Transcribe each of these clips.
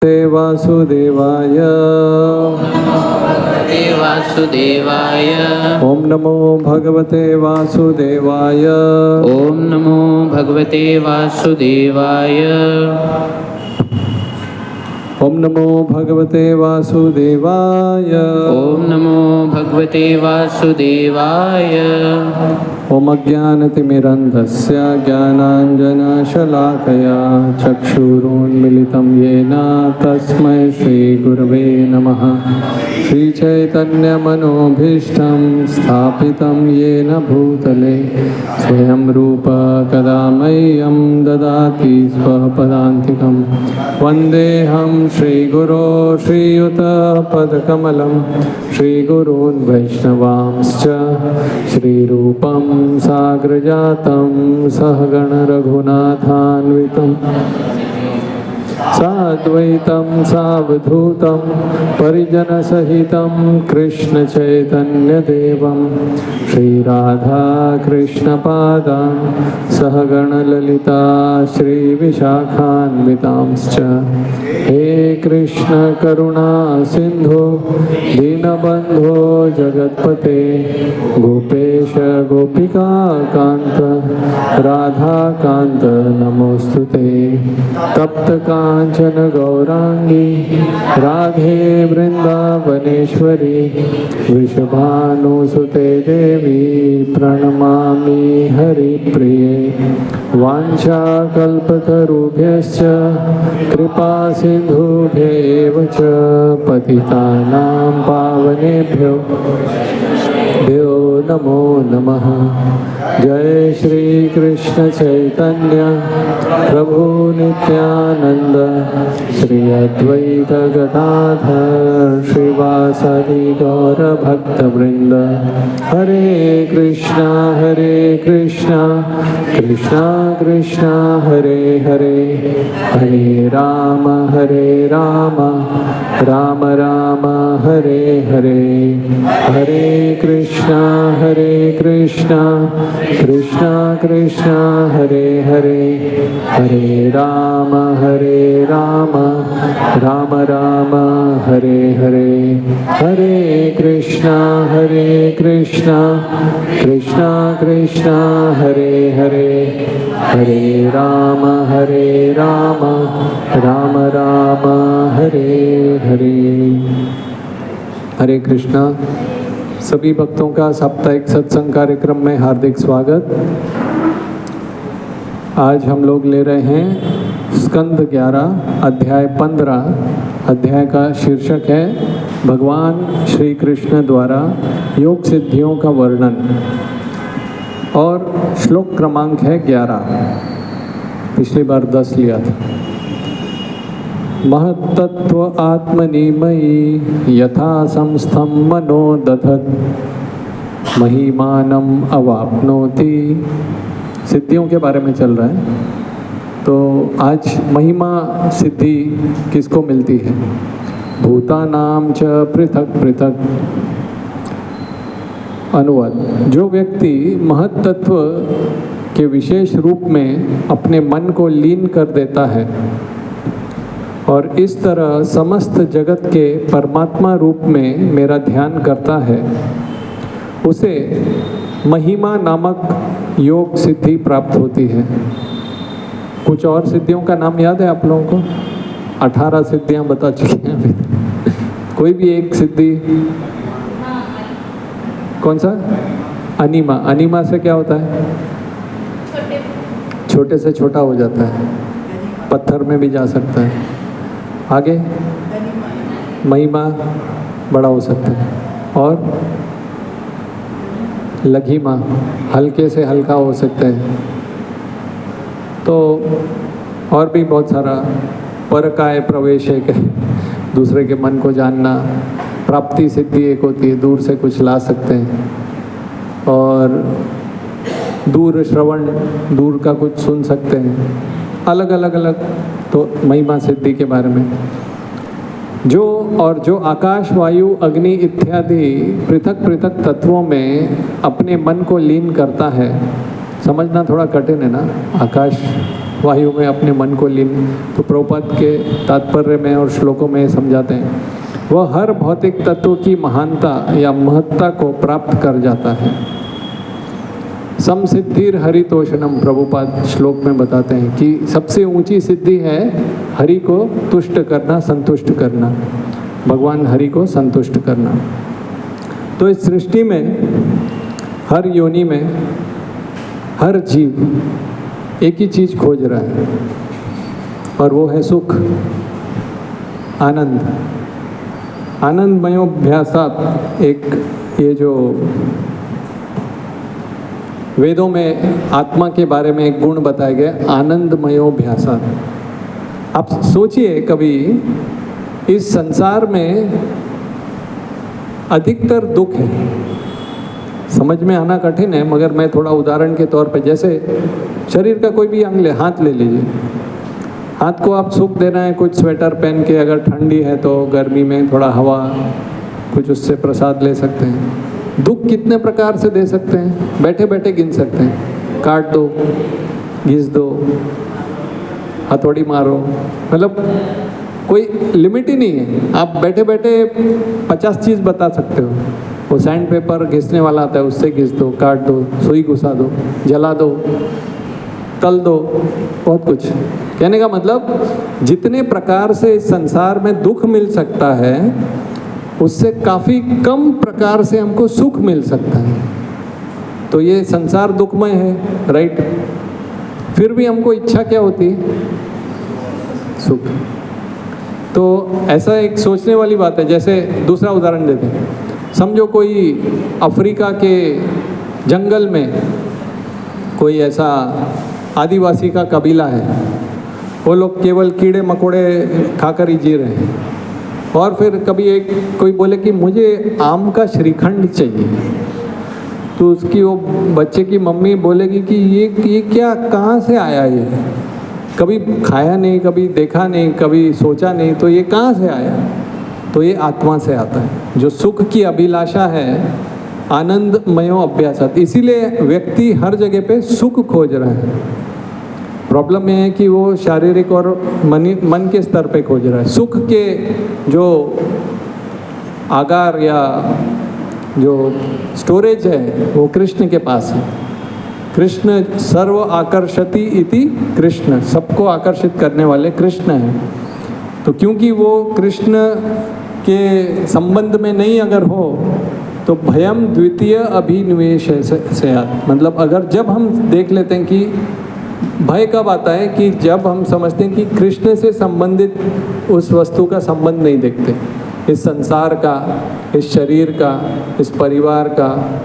वासुदेवाय वासुदेवाय ओम नमो भगवते वासुदेवाय ओम नमो भगवते वासुदेवाय ओम नमो भगवते वासुदेवाय ओम नमो भगवते वासुदेवाय ओम अज्ञानतिमिरन्धस्य ज्ञानाञ्जनशलाकया चक्षुरुन्मिलितं येन तस्मै श्रीगुरवे नमः। श्रीचैतन्यमनोभीष्टं स्थापितं येन भूतले स्वयं रूप कदा मह्यं ददाति स्वपदान्तिकं। वन्देऽहं श्रीगुरो श्रीयुतपदकमलं श्रीगुरून् वैष्णवांश्च श्रीरूपं साग्रजातं सहगण रघुनाथान्वितं साद्वैतं सावधूतं परिजनसहितं कृष्णचैतन्यदेवं श्रीराधाकृष्णपादां सहगण ललिता श्रीविशाखान्वितांश्च। हे कृष्ण करुणा सिंधु दीनबंधो जगत्पते गोपेश गोपिका कांत राधा कांत नमोस्तुते। तप्त कांचन गौरांगी राधे वृंदावनेश्वरी वृषभानुसुते देवी प्रणमामि हरिप्रिये। वाञ्छाकल्पतरुभ्यश्च कृपा सिन्धुभ्येव च पतितानां पावनेभ्यो नमो नमः। जय श्री कृष्ण चैतन्य प्रभु नित्यानंद श्री अद्वैत गदाधर श्रीवासादि गौर भक्त वृंद। हरे कृष्णा कृष्णा कृष्णा हरे हरे हरे राम राम राम हरे हरे। हरे कृष्णा कृष्णा कृष्णा हरे हरे हरे राम राम राम हरे हरे। हरे कृष्णा कृष्णा कृष्णा हरे हरे हरे राम राम राम हरे हरे। हरे कृष्णा। सभी भक्तों का साप्ताहिक सत्संग कार्यक्रम में हार्दिक स्वागत। आज हम लोग ले रहे हैं स्कंद 11 अध्याय 15। अध्याय का शीर्षक है भगवान श्री कृष्ण द्वारा योग सिद्धियों का वर्णन और श्लोक क्रमांक है 11। पिछली बार 10 लिया था। महत्तत्व आत्मनि मयि यथा संस्थं मनो दधत् महिमानम अवाप्नोति। सिद्धियों के बारे में चल रहा है। तो आज महिमा सिद्धि किसको मिलती है? भूतानाम च पृथक पृथक। अनुवाद। जो व्यक्ति महत्तत्व के विशेष रूप में अपने मन को लीन कर देता है और इस तरह समस्त जगत के परमात्मा रूप में मेरा ध्यान करता है, उसे महिमा नामक योग सिद्धि प्राप्त होती है। कुछ और सिद्धियों का नाम याद है आप लोगों को? 18 सिद्धियां बता चुके हैं अभी। कोई भी एक सिद्धि। कौन सा? अनिमा। अनिमा से क्या होता है? छोटे से छोटा हो जाता है, पत्थर में भी जा सकता है। आगे महिमा बड़ा हो सकता है। और लघिमा हल्के से हल्का हो सकता है। तो और भी बहुत सारा। परकाय प्रवेश एक है, दूसरे के मन को जानना। प्राप्ति सिद्धि एक होती है, दूर से कुछ ला सकते हैं। और दूर श्रवण, दूर का कुछ सुन सकते हैं। अलग अलग तो महिमा सिद्धि के बारे में जो आकाश वायु अग्नि इत्यादि पृथक पृथक तत्वों में अपने मन को लीन करता है। समझना थोड़ा कठिन है ना। आकाश वायु में अपने मन को लीन। तो प्रभुपाद के तात्पर्य में और श्लोकों में समझाते हैं, वह हर भौतिक तत्व की महानता या महत्ता को प्राप्त कर जाता है। समसिद्धिर हरितोषणम, प्रभुपाद श्लोक में बताते हैं कि सबसे ऊंची सिद्धि है हरि को तुष्ट करना, संतुष्ट करना, भगवान हरि को संतुष्ट करना। तो इस सृष्टि में हर योनि में हर जीव एक ही चीज खोज रहा है और वो है सुख, आनंद। आनंदमयोभ्यासात्, एक ये जो वेदों में आत्मा के बारे में एक गुण बताया गया, आनंदमयोभ्यासात्। आप सोचिए कभी इस संसार में अधिकतर दुख है, समझ में आना कठिन है मगर मैं थोड़ा उदाहरण के तौर पे, जैसे शरीर का कोई भी अंग ले, हाथ ले लीजिए, हाथ को आप सुख देना है कुछ स्वेटर पहन के, अगर ठंडी है तो गर्मी में थोड़ा हवा कुछ उससे प्रसाद ले सकते हैं। दुख कितने प्रकार से दे सकते हैं, बैठे बैठे गिन सकते हैं, काट दो, घिस दो, हथौड़ी मारो, मतलब कोई लिमिट ही नहीं है। आप बैठे बैठे 50 चीज़ बता सकते हो। वो सैंड पेपर घिसने वाला आता है, उससे घिस दो, काट दो, सुई घुसा दो, जला दो, तल दो, बहुत कुछ। कहने का मतलब जितने प्रकार से इस संसार में दुख मिल सकता है उससे काफ़ी कम प्रकार से हमको सुख मिल सकता है। तो ये संसार दुखमय है, राइट? फिर भी हमको इच्छा क्या होती है? सुख। तो ऐसा एक सोचने वाली बात है। जैसे दूसरा उदाहरण देते हैं, समझो कोई अफ्रीका के जंगल में कोई ऐसा आदिवासी का कबीला है, वो लोग केवल कीड़े मकोड़े खाकर ही जी रहे हैं, और फिर कभी एक कोई बोले कि मुझे आम का श्रीखंड चाहिए, तो उसकी वो बच्चे की मम्मी बोलेगी कि ये क्या, कहाँ से आया ये, कभी खाया नहीं, कभी देखा नहीं, कभी सोचा नहीं, तो ये कहाँ से आया? तो ये आत्मा से आता है। जो सुख की अभिलाषा है, आनंदमयो अभ्यासात्, इसीलिए व्यक्ति हर जगह पे सुख खोज रहा है। प्रॉब्लम ये है कि वो शारीरिक और मन के स्तर पे खोज रहा है। सुख के जो आगार या जो स्टोरेज है वो कृष्ण के पास है। कृष्ण सर्व आकर्षति इति कृष्ण, सबको आकर्षित करने वाले कृष्ण हैं। तो क्योंकि वो कृष्ण के संबंध में नहीं अगर हो तो भयम द्वितीय अभिनिवेश से, मतलब अगर जब हम देख लेते हैं कि भय कब आता है, कि जब हम समझते हैं कि कृष्ण से संबंधित उस वस्तु का संबंध नहीं देखते, इस संसार का, इस शरीर का, इस परिवार का,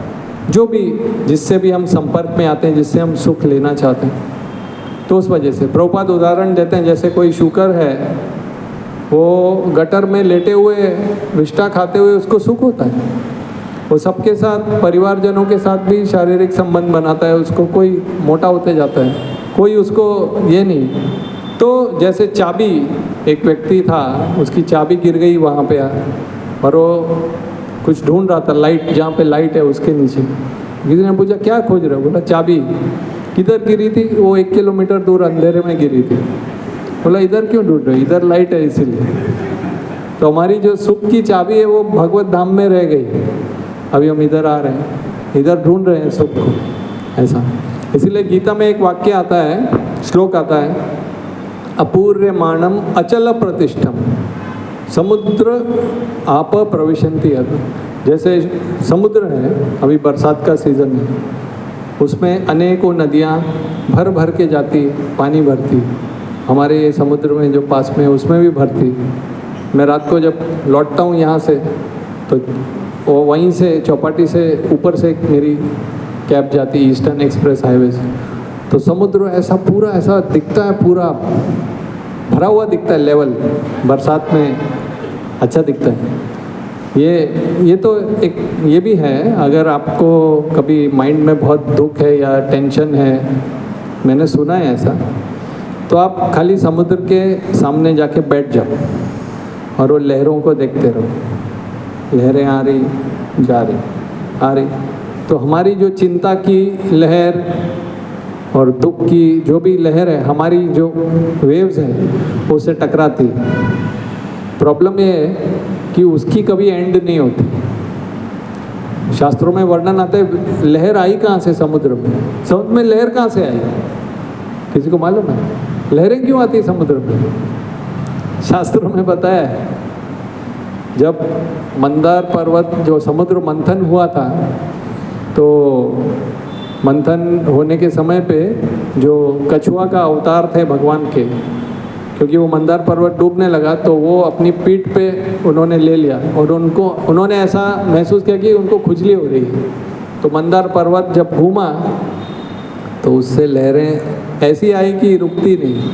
जो भी जिससे भी हम संपर्क में आते हैं, जिससे हम सुख लेना चाहते हैं, तो उस वजह से प्रभुपाद उदाहरण देते हैं। जैसे कोई शुकर है, वो गटर में लेटे हुए विष्ठा खाते हुए उसको सुख होता है, वो सबके साथ, परिवारजनों के साथ भी शारीरिक संबंध बनाता है, उसको कोई मोटा होते जाता है, कोई उसको ये नहीं। तो जैसे चाबी, एक व्यक्ति था, उसकी चाबी गिर गई वहाँ पे, और वो कुछ ढूंढ रहा था, लाइट, जहाँ पे लाइट है उसके नीचे। किसी ने पूछा क्या खोज रहे हो? बोला चाबी। किधर गिरी थी? वो 1 किलोमीटर दूर अंधेरे में गिरी थी। बोला इधर क्यों ढूंढ रहे हो? इधर लाइट है इसीलिए। तो हमारी जो सुख की चाबी है वो भगवत धाम में रह गई, अभी हम इधर आ रहे हैं, इधर ढूंढ रहे हैं सुख को, ऐसा। इसीलिए गीता में एक वाक्य आता है, श्लोक आता है, अपूर्यमाणम अचल प्रतिष्ठम समुद्र आप प्रविशन्ति। जैसे समुद्र है, अभी बरसात का सीज़न है, उसमें अनेकों नदियाँ भर भर के जाती है, पानी भरती। हमारे ये समुद्र में जो पास में है उसमें भी भरती। मैं रात को जब लौटता हूँ यहाँ से, तो वो वहीं से चौपाटी से ऊपर से एक मेरी कैब जाती, ईस्टर्न एक्सप्रेस हाईवे से, तो समुद्र ऐसा पूरा ऐसा दिखता है, पूरा भरा हुआ दिखता है, लेवल बरसात में अच्छा दिखता है। ये तो एक ये भी है, अगर आपको कभी माइंड में बहुत दुख है या टेंशन है, मैंने सुना है ऐसा, तो आप खाली समुद्र के सामने जाके बैठ जाओ और वो लहरों को देखते रहो। लहरें आ रही, जा रही, आ रही, तो हमारी जो चिंता की लहर और दुख की जो भी लहर है, हमारी जो वेव्स है उससे टकराती है। प्रॉब्लम ये है कि उसकी कभी एंड नहीं होती। शास्त्रों में वर्णन आता है, लहर आई कहाँ से समुद्र में? समुद्र में लहर कहाँ से आई? किसी को मालूम है लहरें क्यों आती है समुद्र में? शास्त्रों में बताया है, जब मंदार पर्वत जो समुद्र मंथन हुआ था, तो मंथन होने के समय पे जो कछुआ का अवतार थे भगवान के, क्योंकि वो मंदार पर्वत डूबने लगा तो वो अपनी पीठ पे उन्होंने ले लिया और उन्होंने ऐसा महसूस किया कि उनको खुजली हो रही है। तो मंदार पर्वत जब घूमा तो उससे लहरें ऐसी आई कि रुकती नहीं।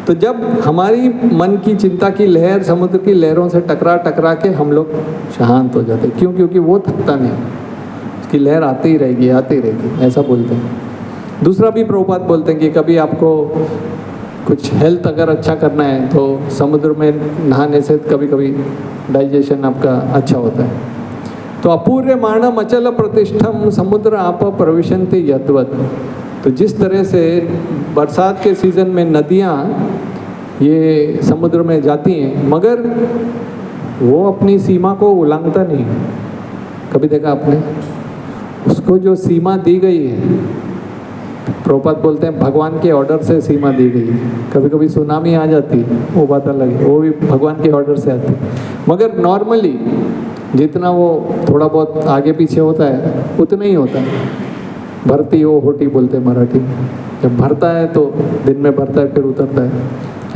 तो जब हमारी मन की चिंता की लहर समुद्र की लहरों से टकरा के हम लोग शांत हो जाते। क्यों? क्योंकि वो थकता नहीं, उसकी लहर आती ही रहेगी, ऐसा बोलते हैं। दूसरा भी प्रभुपाद बोलते हैं कि कभी आपको कुछ हेल्थ अगर अच्छा करना है तो समुद्र में नहाने से कभी कभी डाइजेशन आपका अच्छा होता है। तो अपूर्यमाणम अचल प्रतिष्ठम समुद्र आप प्रविशन्ति यद्वत्। तो जिस तरह से बरसात के सीज़न में नदियाँ ये समुद्र में जाती हैं, मगर वो अपनी सीमा को उल्लंघता नहीं। कभी देखा आपने? उसको जो सीमा दी गई है, प्रभुपाद बोलते हैं भगवान के ऑर्डर से सीमा दी गई है। कभी कभी सुनामी आ जाती है, वो बात अलग है, वो भी भगवान के ऑर्डर से आती है। मगर नॉर्मली जितना वो थोड़ा बहुत आगे पीछे होता है उतना ही होता है। भरती हो होटी बोलते हैं मराठी में। जब भरता है तो दिन में भरता है, फिर उतरता है,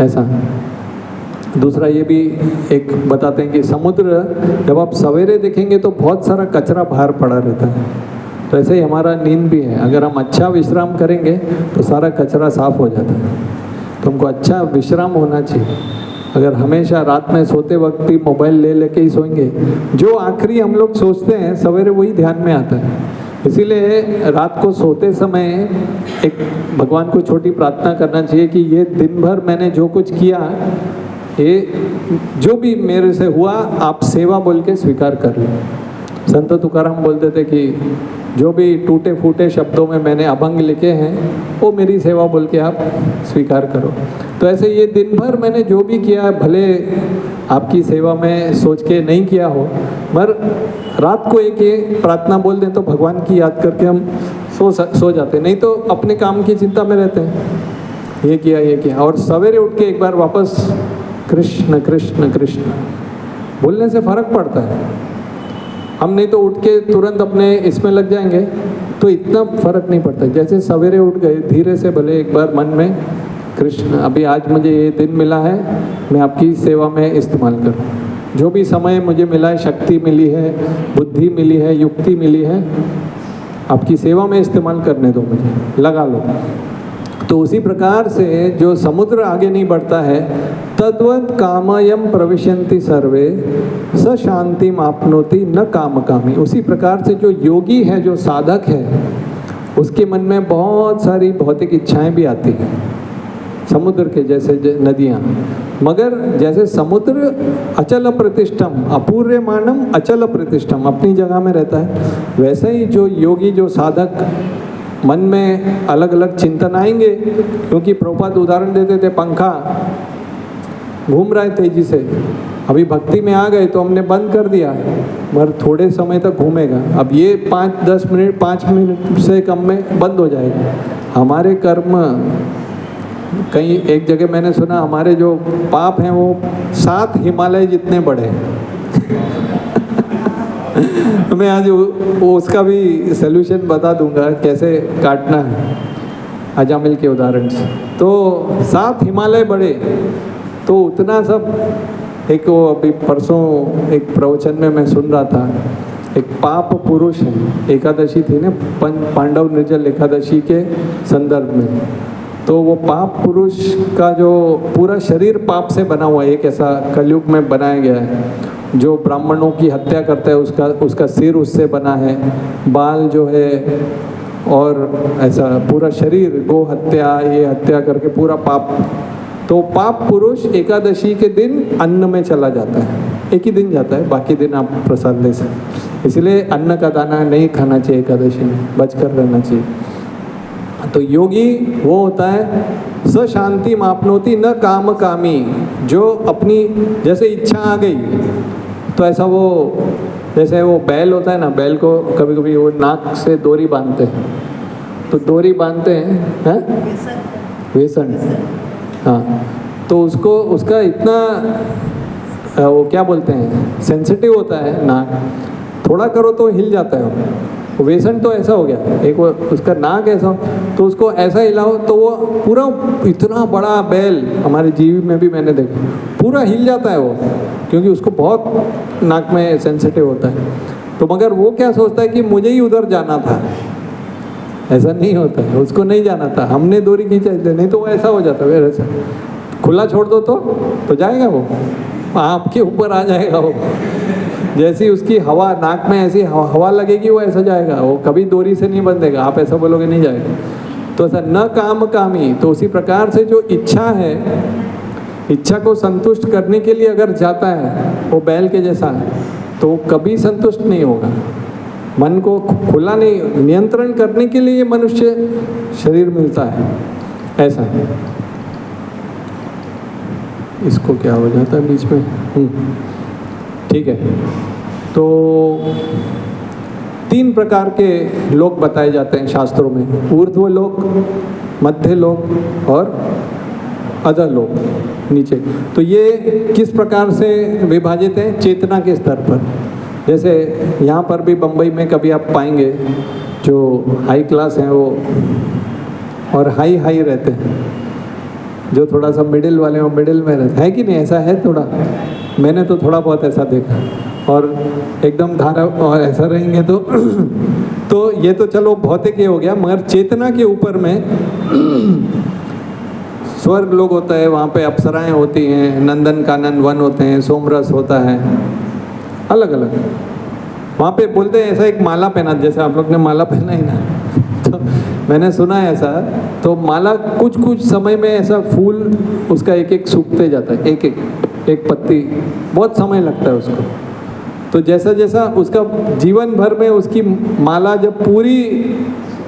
ऐसा है। दूसरा ये भी एक बताते हैं कि समुद्र जब आप सवेरे देखेंगे तो बहुत सारा कचरा बाहर पड़ा रहता है। तो ऐसे ही हमारा नींद भी है, अगर हम अच्छा विश्राम करेंगे तो सारा कचरा साफ हो जाता है। तो हमको अच्छा विश्राम होना चाहिए। अगर हमेशा रात में सोते वक्त भी मोबाइल ले लेके ही सोएंगे, जो आखिरी हम लोग सोचते हैं सवेरे वही ध्यान में आता है। इसीलिए रात को सोते समय एक भगवान को छोटी प्रार्थना करना चाहिए कि ये दिन भर मैंने जो कुछ किया, ये जो भी मेरे से हुआ आप सेवा बोल के स्वीकार कर लो। संत तुकाराम बोलते थे कि जो भी टूटे फूटे शब्दों में मैंने अभंग लिखे हैं वो मेरी सेवा बोल के आप स्वीकार करो। तो ऐसे ये दिन भर मैंने जो भी किया, भले आपकी सेवा में सोच के नहीं किया हो, मगर रात को एक ये प्रार्थना बोल दें तो भगवान की याद करके हम सो जाते। नहीं तो अपने काम की चिंता में रहते हैं, ये किया। और सवेरे उठ के एक बार वापस कृष्ण कृष्ण कृष्ण बोलने से फ़र्क पड़ता है। हम नहीं तो उठ के तुरंत अपने इसमें लग जाएंगे तो इतना फ़र्क नहीं पड़ता। जैसे सवेरे उठ गए, धीरे से भले एक बार मन में कृष्ण, अभी आज मुझे ये दिन मिला है, मैं आपकी सेवा में इस्तेमाल करूँ। जो भी समय मुझे मिला है, शक्ति मिली है, बुद्धि मिली है, युक्ति मिली है, आपकी सेवा में इस्तेमाल करने दो, मुझे लगा लो। तो उसी प्रकार से जो समुद्र आगे नहीं बढ़ता है, तद्वत् कामयम प्रविशन्ति सर्वे स शांतिम आपनोति न काम कामी। उसी प्रकार से जो योगी है, जो साधक है, उसके मन में बहुत सारी भौतिक इच्छाएं भी आती हैं, समुद्र के जैसे नदियाँ। मगर जैसे समुद्र अचल प्रतिष्ठम, अपूर्यमानम अचल प्रतिष्ठम, अपनी जगह में रहता है, वैसे ही जो योगी, जो साधक, मन में अलग अलग चिंतन आएंगे। क्योंकि प्रभुपाद उदाहरण देते थे, पंखा घूम रहा है तेजी से, अभी भक्ति में आ गए तो हमने बंद कर दिया, मगर थोड़े समय तक घूमेगा। अब ये 5-10 मिनट, 5 मिनट से कम में बंद हो जाएगा। हमारे कर्म, कहीं एक जगह मैंने सुना, हमारे जो पाप हैं वो 7 हिमालय जितने बड़े हैं। तो मैं आज उसका भी सलूशन बता दूंगा कैसे काटना है, अजामिल के उदाहरण से। तो 7 हिमालय बड़े, तो उतना सब एक, वो अभी परसों एक प्रवचन में मैं सुन रहा था, एक पाप पुरुष है, एकादशी थी ना, पांडव निर्जल एकादशी के संदर्भ में। तो वो पाप पुरुष का जो पूरा शरीर पाप से बना हुआ है, एक ऐसा कलयुग में बनाया गया है। जो ब्राह्मणों की हत्या करता है उसका सिर उससे बना है, बाल जो है, और ऐसा पूरा शरीर, गो हत्या, ये हत्या करके पूरा पाप। तो पाप पुरुष एकादशी के दिन अन्न में चला जाता है, एक ही दिन जाता है, बाकी दिन आप प्रसाद ले सकते। इसलिए अन्न का दाना नहीं खाना चाहिए एकादशी में, बच कर रहना चाहिए। तो योगी वो होता है स शांति मापनोति न काम कामी, जो अपनी जैसे इच्छा आ गई तो ऐसा वो, जैसे वो बैल होता है ना, बैल को कभी कभी वो नाक से डोरी बांधते हैं, तो डोरी बांधते हैं वेसन, हाँ, तो उसको उसका इतना वो क्या बोलते हैं सेंसिटिव होता है नाक, थोड़ा करो तो हिल जाता है वो। वेसन तो ऐसा हो गया, एक वो उसका नाक ऐसा, तो उसको ऐसा हिलाओ तो वो पूरा इतना बड़ा बैल, हमारे जीवी में भी मैंने देखा, पूरा हिल जाता है वो, क्योंकि उसको बहुत नाक में सेंसिटिव होता है। तो मगर वो क्या सोचता है कि मुझे ही उधर जाना था, ऐसा नहीं होता है, उसको नहीं जाना था, हमने डोरी खींचाई थी, नहीं तो वो ऐसा हो जाता है, ऐसा खुला छोड़ दो तो जाएगा वो, आपके ऊपर आ जाएगा वो, जैसी उसकी हवा नाक में ऐसी हवा लगेगी वो ऐसा जाएगा, वो कभी डोरी से नहीं बंधेगा, आप ऐसा बोलोगे नहीं जाएगा। तो ऐसा न काम कामी, तो उसी प्रकार से जो इच्छा है, इच्छा को संतुष्ट करने के लिए अगर जाता है वो बैल के जैसा, तो वो कभी संतुष्ट नहीं होगा। मन को खुला नहीं, नियंत्रण करने के लिए मनुष्य शरीर मिलता है, ऐसा है। इसको क्या हो जाता है बीच में, ठीक है। तो 3 प्रकार के लोक बताए जाते हैं शास्त्रों में, ऊर्ध्व लोक, मध्य लोक और अधः लोक, नीचे। तो ये किस प्रकार से विभाजित है? चेतना के स्तर पर। जैसे यहाँ पर भी बम्बई में कभी आप पाएंगे जो हाई क्लास हैं वो और हाई रहते हैं, जो थोड़ा सा मिडिल वाले वो मिडिल में रहते हैं, कि नहीं? ऐसा है थोड़ा, मैंने तो थोड़ा बहुत ऐसा देखा। और एकदम धारा और ऐसा रहेंगे तो ये तो चलो भौतिक हो गया, मगर चेतना के ऊपर में स्वर्ग लोग होता है, वहाँ पे अप्सराएं होती हैं, नंदन कानन वन होते हैं, सोमरस होता है, अलग अलग। वहाँ पे बोलते हैं ऐसा एक माला पहना, जैसे आप लोग ने माला पहना ही ना, तो मैंने सुना है ऐसा, तो माला कुछ समय में ऐसा फूल उसका एक सूखते जाता है, एक पत्ती, बहुत समय लगता है उसको। तो जैसा जैसा उसका जीवन भर में उसकी माला जब पूरी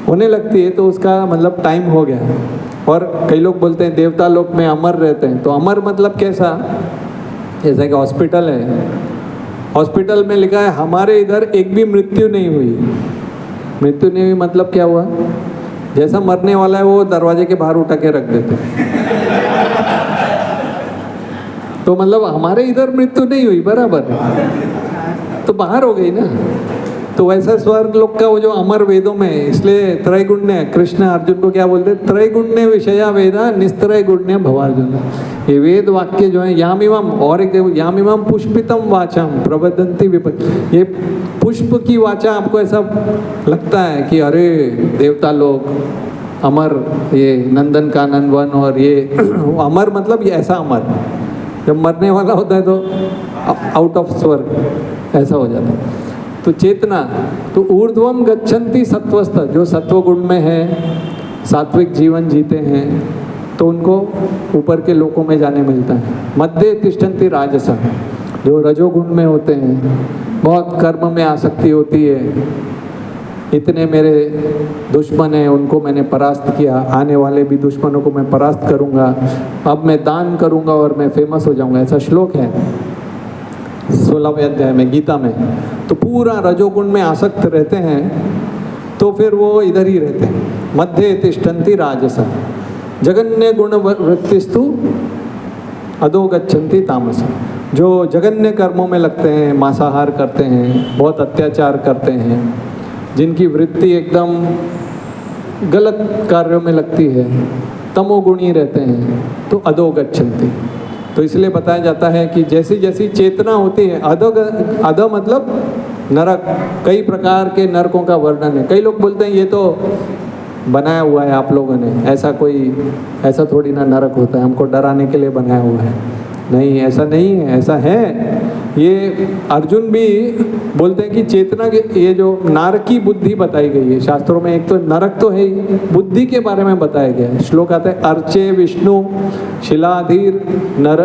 होने लगती है तो उसका मतलब टाइम हो गया। और कई लोग बोलते हैं देवता लोक में अमर रहते हैं, तो अमर मतलब कैसा? जैसा कि हॉस्पिटल है, हॉस्पिटल में लिखा है हमारे इधर एक भी मृत्यु नहीं हुई। मृत्यु नहीं हुई मतलब क्या हुआ? जैसा मरने वाला है वो दरवाजे के बाहर उठा के रख देते तो मतलब हमारे इधर मृत्यु नहीं हुई, बराबर, तो बाहर हो गई ना। तो वैसा स्वर्ग लोक का वो जो अमर वेदों में, इसलिए त्रैगुण्य, कृष्ण अर्जुन को क्या बोलते हैं? त्रैगुण्य विषया वेदा निस्त्रैगुण्य भवार्जुन। ये वेद वाक्य जो है यामिमम, और एक यामिमम पुष्पितम वाचाम प्रबदंती विपद, ये पुष्प की वाचा आपको ऐसा लगता है कि अरे देवता लोग अमर, ये नंदन कानन वन, और ये अमर मतलब ये ऐसा अमर, जब मरने वाला होता है तो आउट ऑफ स्वर्ग ऐसा हो जाता है। तो चेतना, तो ऊर्ध्वम गच्छन्ति सत्वस्थ, जो सत्व गुण में है, सात्विक जीवन जीते हैं, तो उनको ऊपर के लोकों में जाने मिलता है। मध्य तिष्ठन्ति राजस, जो रजोगुण में होते हैं, बहुत कर्म में आसक्ति होती है, इतने मेरे दुश्मन हैं, उनको मैंने परास्त किया, आने वाले भी दुश्मनों को मैं परास्त करूंगा, अब मैं दान करूंगा और मैं फेमस हो जाऊंगा, ऐसा श्लोक है 16वें अध्याय में गीता में। तो पूरा रजोगुण में आसक्त रहते हैं, तो फिर वो इधर ही रहते हैं। मध्य तिष्ठन्ति राजस, जगन्य गुण वृत्तिस्तु अधो गच्छन्ति तामस, जो जगन्य कर्मों में लगते हैं, मांसाहार करते हैं, बहुत अत्याचार करते हैं, जिनकी वृत्ति एकदम गलत कार्यों में लगती है, तमोगुणी रहते हैं, तो अधो गच्छन्ति। तो इसलिए बताया जाता है कि जैसी जैसी चेतना होती है, अध मतलब नरक, कई प्रकार के नरकों का वर्णन है। कई लोग बोलते हैं ये तो बनाया हुआ है आप लोगों ने, ऐसा थोड़ी ना नरक होता है, हमको डराने के लिए बनाया हुआ है। नहीं, ऐसा नहीं है, ऐसा है। ये अर्जुन भी बोलते हैं कि चेतना के, ये जो नारकी बुद्धि बताई गई है शास्त्रों में, एक तो नरक तो है ही, बुद्धि के बारे में बताया गया है। श्लोक आता है अर्चे विष्णु शिलाधीर नर,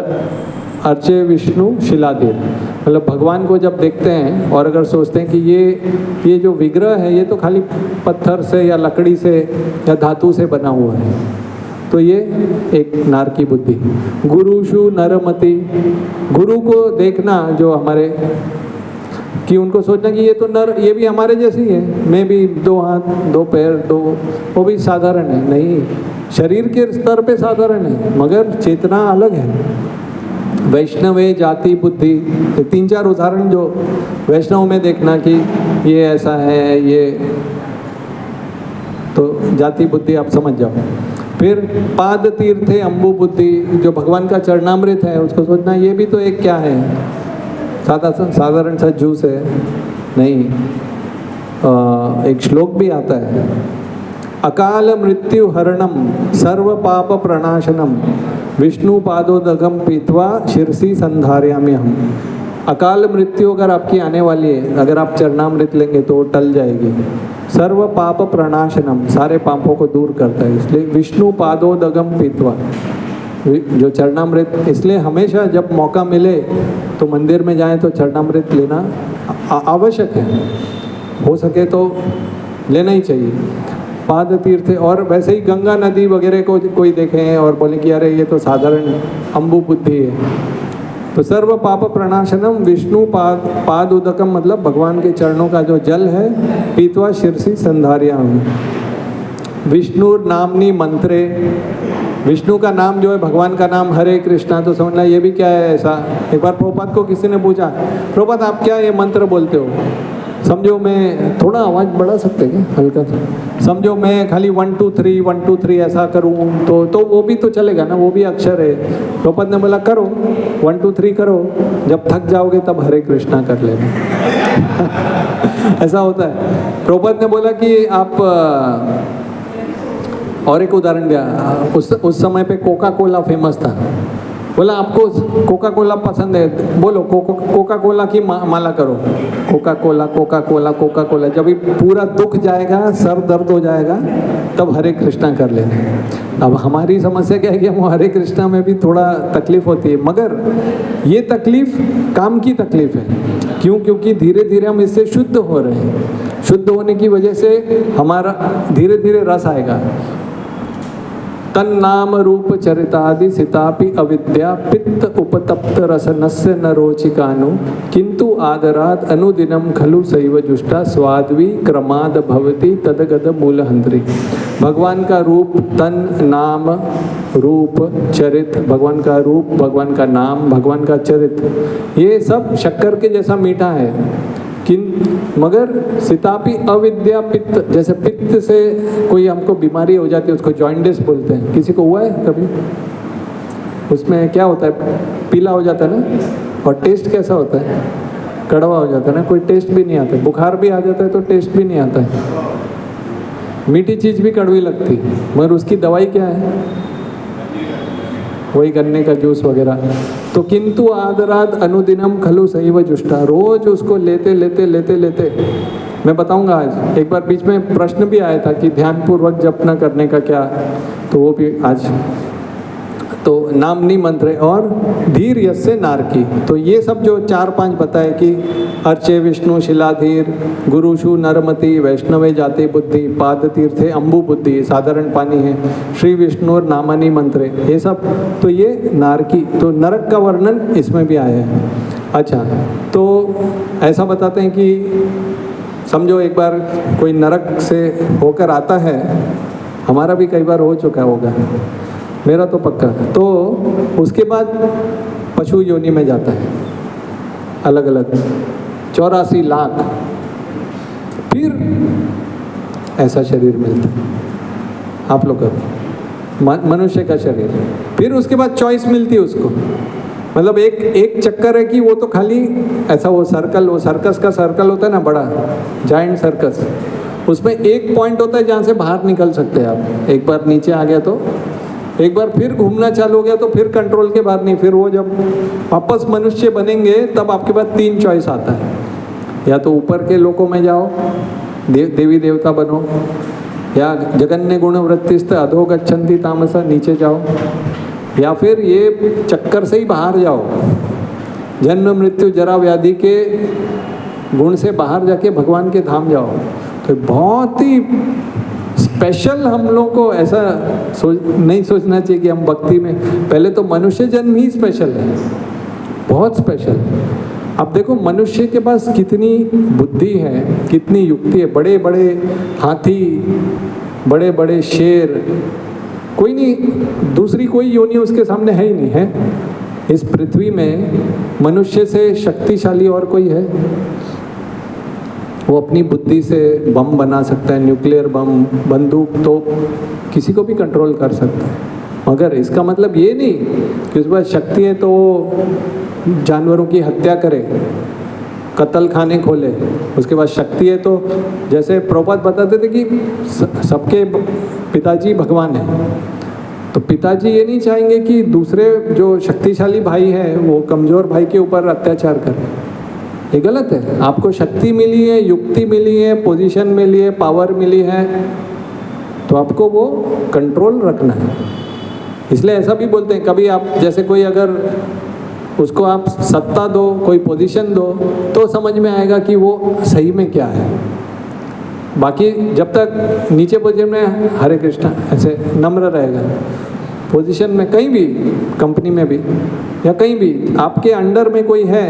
अर्चे विष्णु शिलाधीर, मतलब भगवान को जब देखते हैं और अगर सोचते हैं कि ये जो विग्रह है ये तो खाली पत्थर से या लकड़ी से या धातु से बना हुआ है, तो ये एक नार की बुद्धि। गुरुषु नरमति, गुरु को देखना जो हमारे, कि उनको सोचना कि ये तो नर, ये भी हमारे जैसी है, मैं भी 2 हाथ 2 पैर 2, वो भी साधारण है। नहीं, शरीर के स्तर पे साधारण है मगर चेतना अलग है। वैष्णवे जाति बुद्धि, 3-4 उदाहरण जो वैष्णव में देखना कि ये ऐसा है, ये तो जाति बुद्धि आप समझ जाओ। फिर पाद तीर्थे अम्बु बुद्धि, जो भगवान का चरणामृत है उसको सोचना ये भी तो एक क्या है, साधारण सा जूस है। नहीं, एक श्लोक भी आता है, अकाल मृत्यु हरणम सर्व पाप प्रणाशनम विष्णु पादोदकम पीत्वा शिरसी संधार्यामि हम। अकाल मृत्यु अगर आपकी आने वाली है, अगर आप चरणामृत लेंगे तो वो टल जाएगी। सर्व पाप प्रणाशनम, सारे पापों को दूर करता है, इसलिए विष्णु पादोदकम पीत्वा, जो चरणामृत, इसलिए हमेशा जब मौका मिले तो मंदिर में जाएं तो चरणामृत लेना आवश्यक है, हो सके तो लेना ही चाहिए। पाद तीर्थ, और वैसे ही गंगा नदी वगैरह को कोई देखे और बोले कि अरे ये तो साधारण अम्बु बुद्धि है, तो सर्व पाप प्रणाशनम विष्णु पाद उदकम, मतलब भगवान के चरणों का जो जल है, पीतवा शिरसी संधार्यामि। विष्णु नामनी मंत्रे, विष्णु का नाम जो है भगवान का नाम हरे कृष्णा, तो समझना ये भी क्या है ऐसा। एक बार प्रभुपाद को किसी ने पूछा, प्रभुपाद आप क्या ये मंत्र बोलते हो? समझो मैं, थोड़ा आवाज़ बढ़ा सकते क्या हल्का सा, समझो मैं खाली 1 2 3 1 2 3 ऐसा करूँ तो वो भी तो चलेगा ना, वो भी अक्षर है। प्रभुपाद ने बोला करो 1 2 3 करो, जब थक जाओगे तब हरे कृष्णा कर लेना। ऐसा होता है। प्रभुपाद ने बोला कि आप, और एक उदाहरण दिया, उस समय पे कोका कोला फेमस था, बोला आपको कोका कोला पसंद है, बोलो कोका कोला की माला करो, Coca Cola Coca Cola Coca Cola. जब भी पूरा दुख जाएगा, सर दर्द हो जाएगा, तब हरे कृष्णा कर लेना। अब हमारी समस्या क्या है कि हम हरे कृष्णा में भी थोड़ा तकलीफ होती है, मगर ये तकलीफ काम की तकलीफ है। क्यों? क्योंकि धीरे धीरे हम इससे शुद्ध हो रहे हैं। शुद्ध होने की वजह से हमारा धीरे धीरे रस आएगा। तन्नाम रूप चरितादि सितापि अविद्या पित्त उपतप्त रसनस्य न रोचिकानु किंतु आदरात अनुदिनम खलु सैव जुष्टा स्वाद्वी क्रमाद भवति तदगद मूलहंत्री। भगवान का रूप, तन, नाम, रूप, चरित, भगवान का रूप, भगवान का नाम, भगवान का चरित, ये सब शक्कर के जैसा मीठा है। मगर सितापि अविद्या पित्त, जैसे पित्त से कोई हमको बीमारी हो जाती है, उसको जॉइंडिस बोलते हैं। किसी को हुआ है कभी? उसमें क्या होता है, पीला हो जाता है ना, और टेस्ट कैसा होता है, कड़वा हो जाता है ना, कोई टेस्ट भी नहीं आता है। बुखार भी आ जाता है तो टेस्ट भी नहीं आता है, मीठी चीज़ भी कड़वी लगती है, मगर उसकी दवाई क्या है? वही गन्ने का जूस वगैरह। तो किंतु आदराद अनुदिनम खलु सैव जुष्टा, रोज उसको लेते लेते लेते लेते, मैं बताऊंगा आज। एक बार बीच में प्रश्न भी आया था कि ध्यानपूर्वक जप न करने का क्या, तो वो भी आज। तो नामनी मंत्र और धीर यस्य नारकी, तो ये सब जो 4-5 बताए कि अर्चे विष्णु शिलाधीर, गुरुषु नरमति, वैष्णवे जाति बुद्धि, पाद तीर्थे अम्बु बुद्धि, साधारण पानी है, श्री विष्णु और नामानी मंत्रे, ये सब, तो ये नारकी, तो नरक का वर्णन इसमें भी आया है। अच्छा, तो ऐसा बताते हैं कि समझो एक बार कोई नरक से होकर आता है, हमारा भी कई बार हो चुका होगा, मेरा तो पक्का। तो उसके बाद पशु योनि में जाता है, अलग अलग 84 लाख, फिर ऐसा शरीर मिलता है आप लोग का, मनुष्य का शरीर। फिर उसके बाद चॉइस मिलती है उसको, मतलब एक चक्कर है कि वो तो खाली ऐसा, वो सर्कल, वो सर्कस का सर्कल होता है ना, बड़ा जाइंट सर्कस, उसमें एक पॉइंट होता है जहाँ से बाहर निकल सकते हैं आप। एक बार नीचे आ गया तो, एक बार फिर घूमना चालू हो गया तो फिर कंट्रोल के बाहर नहीं। फिर वो जब वापस मनुष्य बनेंगे तब आपके पास 3 चॉइस आता है, या तो ऊपर के लोकों में जाओ, देवी देवता बनो, या जगन्य गुण वृत्तिस्थ अधो गच्छन्ति तामसा, नीचे जाओ, या फिर ये चक्कर से ही बाहर जाओ, जन्म मृत्यु जरा व्याधि के गुण से बाहर जाके भगवान के धाम जाओ। तो बहुत ही स्पेशल हम लोग को ऐसा नहीं सोचना चाहिए कि हम भक्ति में, पहले तो मनुष्य जन्म ही स्पेशल है, बहुत स्पेशल। अब देखो मनुष्य के पास कितनी बुद्धि है, कितनी युक्ति है, बड़े बड़े हाथी, बड़े बड़े शेर, कोई नहीं, दूसरी कोई योनि उसके सामने है ही नहीं है। इस पृथ्वी में मनुष्य से शक्तिशाली और कोई है? वो अपनी बुद्धि से बम बना सकता है, न्यूक्लियर बम, बंदूक, तोप, किसी को भी कंट्रोल कर सकता है। मगर इसका मतलब ये नहीं कि उसके पास शक्ति है तो वो जानवरों की हत्या करे, कत्ल खाने खोले। उसके पास शक्ति है तो, जैसे प्रभुपाद बताते थे कि सबके पिताजी भगवान हैं, तो पिताजी ये नहीं चाहेंगे कि दूसरे जो शक्तिशाली भाई है वो कमज़ोर भाई के ऊपर अत्याचार करे। ये गलत है। आपको शक्ति मिली है, युक्ति मिली है, पोजीशन मिली है, पावर मिली है, तो आपको वो कंट्रोल रखना है। इसलिए ऐसा भी बोलते हैं, कभी आप जैसे कोई अगर उसको आप सत्ता दो, कोई पोजीशन दो, तो समझ में आएगा कि वो सही में क्या है। बाकी जब तक नीचे पोजीशन में हरे कृष्णा ऐसे नम्र रहेगा, पोजीशन में कहीं भी, कंपनी में भी या कहीं भी आपके अंडर में कोई है,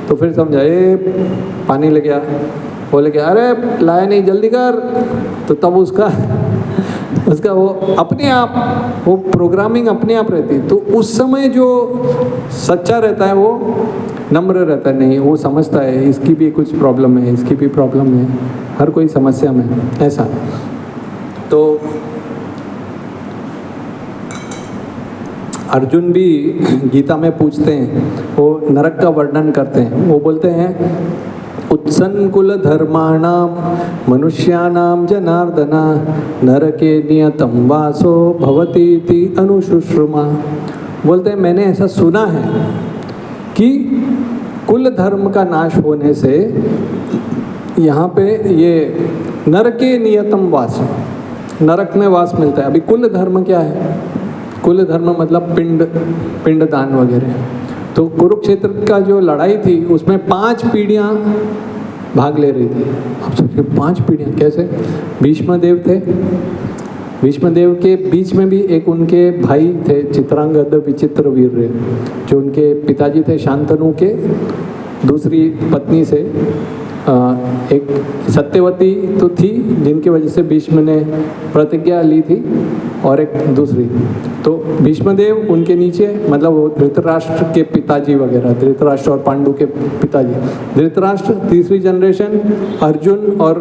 तो फिर समझा ए पानी ले गया, वो ले गया, अरे लाया नहीं, जल्दी कर, तो तब उसका वो अपने आप, वो प्रोग्रामिंग अपने आप रहती। तो उस समय जो सच्चा रहता है वो नम्र रहता है, नहीं वो समझता है इसकी भी कुछ प्रॉब्लम है, इसकी भी प्रॉब्लम है, हर कोई समस्या में ऐसा। तो अर्जुन भी गीता में पूछते हैं, वो नरक का वर्णन करते हैं, वो बोलते हैं उत्सन्कुल धर्माणाम मनुष्याणाम जनार्दना नरके नियतम वासो भवतीति अनुशुश्रुमा। बोलते हैं मैंने ऐसा सुना है कि कुल धर्म का नाश होने से यहाँ पे ये नरके नियतम वास, नरक में वास मिलता है। अभी कुल धर्म क्या है? कुल धर्म मतलब पिंड दान वगैरह। तो कुरुक्षेत्र का जो लड़ाई थी उसमें 5 पीढ़ियाँ भाग ले रही थी। आप सोचिए 5 पीढ़ियाँ कैसे? भीष्म देव थे, भीष्म देव के बीच में भी एक उनके भाई थे चित्रांगद विचित्र वीर, जो उनके पिताजी थे शांतनु के दूसरी पत्नी से एक सत्यवती तो थी जिनकी वजह से भीष्म ने प्रतिज्ञा ली थी, और एक दूसरी। तो भीष्मदेव उनके नीचे, मतलब वो धृतराष्ट्र के पिताजी वगैरह, धृतराष्ट्र और पांडु के पिताजी। धृतराष्ट्र तीसरी जनरेशन, अर्जुन और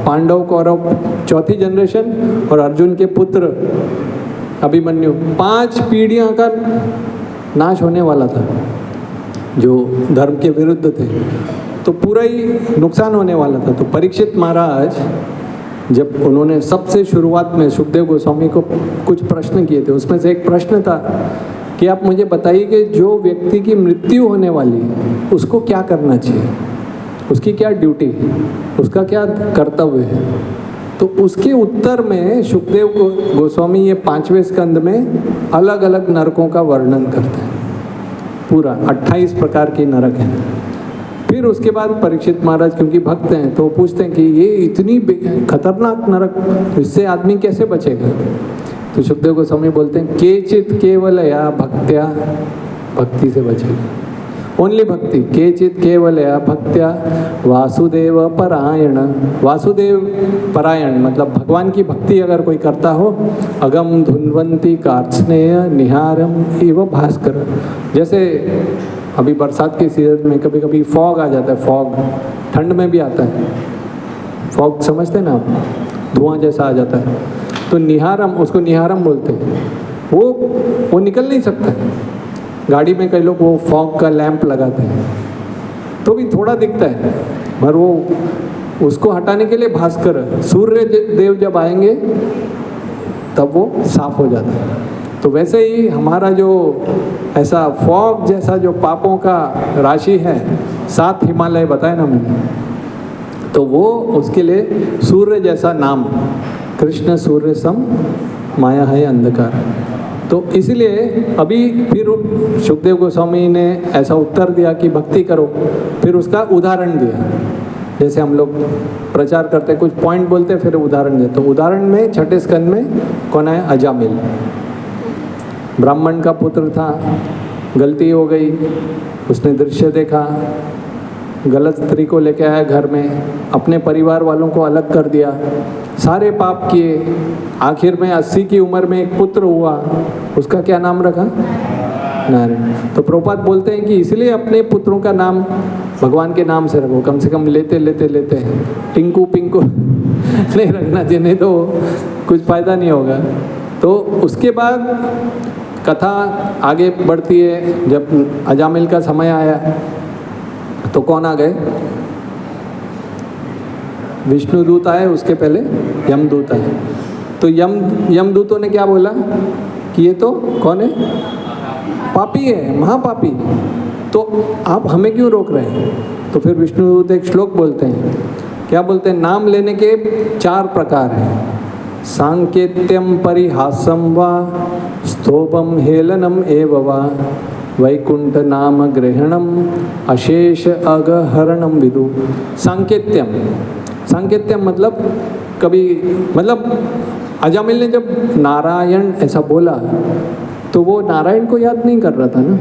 पांडव कौरव चौथी जनरेशन, और अर्जुन के पुत्र अभिमन्यु। 5 पीढ़ियाँ का नाश होने वाला था जो धर्म के विरुद्ध थे, तो पूरा ही नुकसान होने वाला था। तो परीक्षित महाराज जब उन्होंने सबसे शुरुआत में सुखदेव गोस्वामी को कुछ प्रश्न किए थे, उसमें से एक प्रश्न था कि आप मुझे बताइए कि जो व्यक्ति की मृत्यु होने वाली है उसको क्या करना चाहिए, उसकी क्या ड्यूटी है, उसका क्या कर्तव्य है। तो उसके उत्तर में सुखदेव गोस्वामी ये 5वें स्कंद में अलग अलग नरकों का वर्णन करते हैं। पूरा 28 प्रकार के नरक हैं। फिर उसके बाद परीक्षित महाराज क्योंकि भक्त हैं तो पूछते हैं कि ये इतनी खतरनाक नरक, इससे आदमी कैसे बचेगा? तो सुखदेव गोस्वामी बोलते हैं केचित केवल या भक्त्या, भक्ति से बचेगा, ओनली भक्ति। केचित केवल या भक्त्या वासुदेव परायण, वासुदेव परायण मतलब भगवान की भक्ति अगर कोई करता हो, अगम धुन्वंती कार्त्स्नेय निहारम इव भास्कर। जैसे अभी बरसात के सीजन में कभी कभी फॉग आ जाता है, फॉग ठंड में भी आता है, फॉग समझते हैं ना आप, धुआं जैसा आ जाता है, तो निहारम, उसको निहारम बोलते हैं। वो निकल नहीं सकता। गाड़ी में कई लोग वो फॉग का लैंप लगाते हैं तो भी थोड़ा दिखता है, पर वो उसको हटाने के लिए भास्कर, सूर्य देव जब आएंगे तब वो साफ हो जाता है। तो वैसे ही हमारा जो ऐसा फॉग जैसा जो पापों का राशि है, 7 हिमालय बताए ना मैंने, तो वो उसके लिए सूर्य जैसा नाम, कृष्ण सूर्य सम माया है अंधकार। तो इसलिए अभी फिर सुखदेव गोस्वामी ने ऐसा उत्तर दिया कि भक्ति करो, फिर उसका उदाहरण दिया। जैसे हम लोग प्रचार करते कुछ पॉइंट बोलते फिर उदाहरण देते, तो उदाहरण में छठे स्कंद में कौन है? अजामिल, ब्राह्मण का पुत्र था, गलती हो गई, उसने दृश्य देखा, गलत स्त्री को लेके आया घर में, अपने परिवार वालों को अलग कर दिया, सारे पाप किए, आखिर में 80 की उम्र में एक पुत्र हुआ, उसका क्या नाम रखा? नारायण। तो प्रभुपाद बोलते हैं कि इसलिए अपने पुत्रों का नाम भगवान के नाम से रखो, कम से कम लेते लेते लेते टिंकू पिंकू नहीं रखना चाहिए, नहीं तो कुछ फायदा नहीं होगा। तो उसके बाद कथा आगे बढ़ती है। जब अजामिल का समय आया तो कौन आ गए? विष्णुदूत आए, उसके पहले यमदूत आए। तो यमदूतों ने क्या बोला कि ये तो कौन है? पापी है, महापापी, तो आप हमें क्यों रोक रहे हैं? तो फिर विष्णुदूत एक श्लोक बोलते हैं, क्या बोलते हैं? नाम लेने के 4 प्रकार हैं। सांकेत्यम परिहासम वा स्तोभम हेलनम एव वा वैकुंठ नाम ग्रहणम अशेष अगहरणम विदु। सांकेत्यम, सांकेत्यम मतलब कभी, मतलब अजामिल ने जब नारायण ऐसा बोला तो वो नारायण को याद नहीं कर रहा था ना,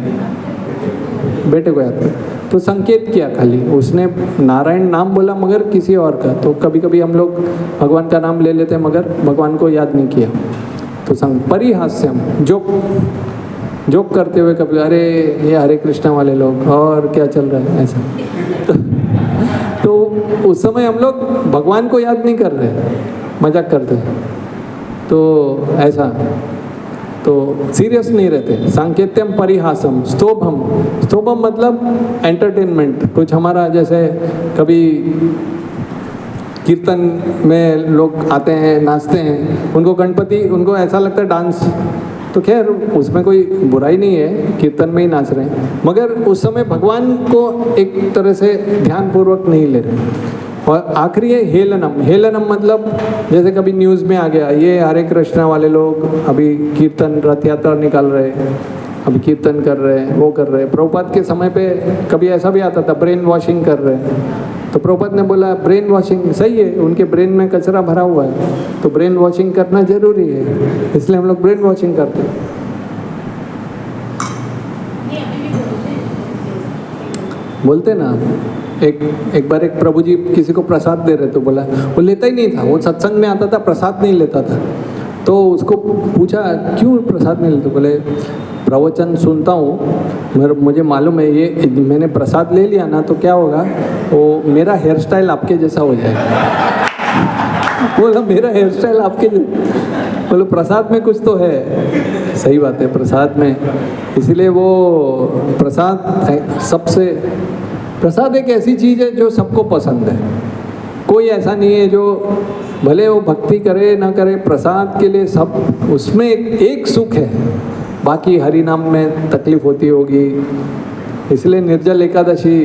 बेटे को याद कर, तो संकेत किया खाली, उसने नारायण नाम बोला मगर किसी और का। तो कभी कभी हम लोग भगवान का नाम ले लेते हैं मगर भगवान को याद नहीं किया। तो परिहास्यम, जोक करते हुए कभी, अरे ये हरे कृष्णा वाले लोग, और क्या चल रहा है ऐसा। तो उस समय हम लोग भगवान को याद नहीं कर रहे, मजाक करते हैं, तो ऐसा, तो सीरियस नहीं रहते। सांकेत्यम परिहासम स्तोभम, स्तोभम मतलब एंटरटेनमेंट, कुछ हमारा जैसे कभी कीर्तन में लोग आते हैं नाचते हैं, उनको गणपति, उनको ऐसा लगता है डांस, तो खैर उसमें कोई बुराई नहीं है, कीर्तन में ही नाच रहे हैं, मगर उस समय भगवान को एक तरह से ध्यानपूर्वक नहीं ले रहे। और आखिरी है हेलनम। हेलनम मतलब जैसे कभी न्यूज़ में आ गया, ये हरे कृष्णा वाले लोग अभी कीर्तन रथ यात्रा निकाल रहे हैं, अभी कीर्तन कर रहे हैं, वो कर रहे हैं। प्रभुपाद के समय पे कभी ऐसा भी आता था, ब्रेन वॉशिंग कर रहे हैं, तो प्रभुपाद ने बोला ब्रेन वॉशिंग सही है, उनके ब्रेन में कचरा भरा हुआ है, तो ब्रेन वॉशिंग करना जरूरी है, इसलिए हम लोग ब्रेन वॉशिंग करते हैं। बोलते ना, एक बार एक प्रभु जी किसी को प्रसाद दे रहे तो बोला, वो लेता ही नहीं था, वो सत्संग में आता था प्रसाद नहीं लेता था, तो उसको पूछा क्यों प्रसाद नहीं लेते? बोले प्रवचन सुनता हूँ, मुझे मालूम है ये मैंने प्रसाद ले लिया ना तो क्या होगा, वो मेरा हेयर स्टाइल आपके जैसा हो जाएगा। बोला मेरा हेयर स्टाइल आपके जैसा? बोलो प्रसाद में कुछ तो है। सही बात है, प्रसाद में, इसीलिए वो प्रसाद सबसे, प्रसाद एक ऐसी चीज़ है जो सबको पसंद है। कोई ऐसा नहीं है जो भले वो भक्ति करे ना करे, प्रसाद के लिए सब, उसमें एक सुख है, बाकी हरि नाम में तकलीफ होती होगी, इसलिए निर्जल एकादशी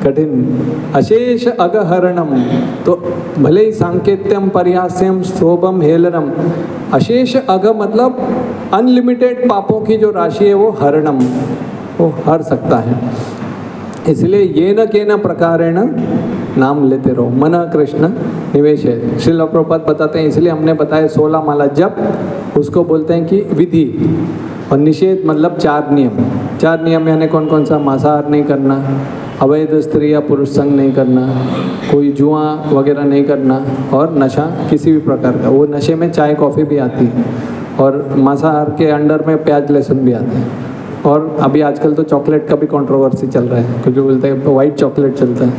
कठिन। अशेष अगहरणम, तो भले ही सांकेत्यम परिहास्यम स्तोभम हेलनम, अशेष अग मतलब अनलिमिटेड पापों की जो राशि है वो हरणम, वो हर सकता है। इसलिए ये न के न प्रकारेण नाम लेते रहो, मन कृष्ण निवेश है। श्रील प्रभुपाद बताते हैं, इसलिए हमने बताया 16 माला जप, उसको बोलते हैं कि विधि, और निषेध मतलब 4 नियम। 4 नियम यानी कौन कौन सा? मांसाहार नहीं करना, अवैध स्त्री या पुरुष संग नहीं करना, कोई जुआ वगैरह नहीं करना, और नशा किसी भी प्रकार का। वो नशे में चाय कॉफ़ी भी आती है, और मांसाहार के अंडर में प्याज लहसुन भी आते हैं। और अभी आजकल तो चॉकलेट का भी कंट्रोवर्सी चल रहा है, क्योंकि बोलते हैं तो वाइट चॉकलेट चलता है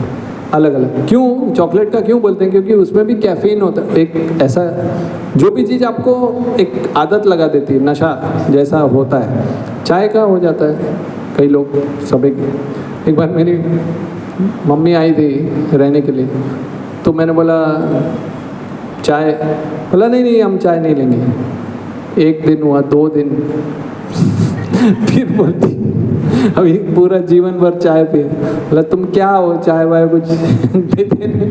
अलग अलग। क्यों चॉकलेट का क्यों बोलते हैं? क्योंकि उसमें भी कैफीन होता है, एक ऐसा जो भी चीज़ आपको एक आदत लगा देती है, नशा जैसा होता है, चाय का हो जाता है। कई लोग सब एक बार मेरी मम्मी आई थी रहने के लिए, तो मैंने बोला चाय, बोला नहीं हम चाय नहीं लेंगे। 1 दिन हुआ, 2 दिन फिर बोलती अभी पूरा जीवन भर चाय पिए। बोला तुम क्या हो, चाय वाय कुछ देते नहीं?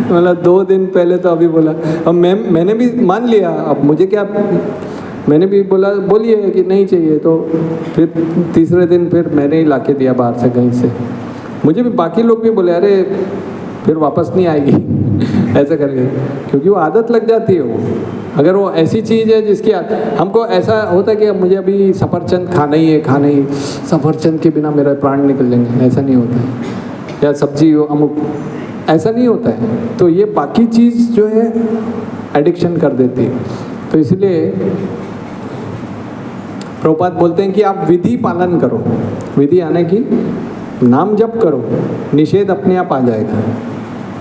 बोला 2 दिन पहले तो अभी बोला। अब मैंने भी मान लिया, अब मुझे क्या, मैंने भी बोला बोलिए कि नहीं चाहिए, तो फिर तीसरे दिन फिर मैंने ही ला के दिया बाहर से कहीं से। मुझे भी बाकी लोग भी बोले अरे फिर वापस नहीं आएगी ऐसे करके, क्योंकि वो आदत लग जाती है। वो अगर वो ऐसी चीज़ है जिसकी हमको ऐसा होता है कि अब मुझे अभी सफरचंद खाना ही है, खाना ही, सफरचंद के बिना मेरा प्राण निकल जाएंगे, ऐसा नहीं होता है। या सब्जी हो अमुक, ऐसा नहीं होता है। तो ये बाकी चीज़ जो है एडिक्शन कर देती है। तो इसलिए प्रभुपाद बोलते हैं कि आप विधि पालन करो, विधि आने की नाम जप करो, निषेध अपने आप आ जाएगा,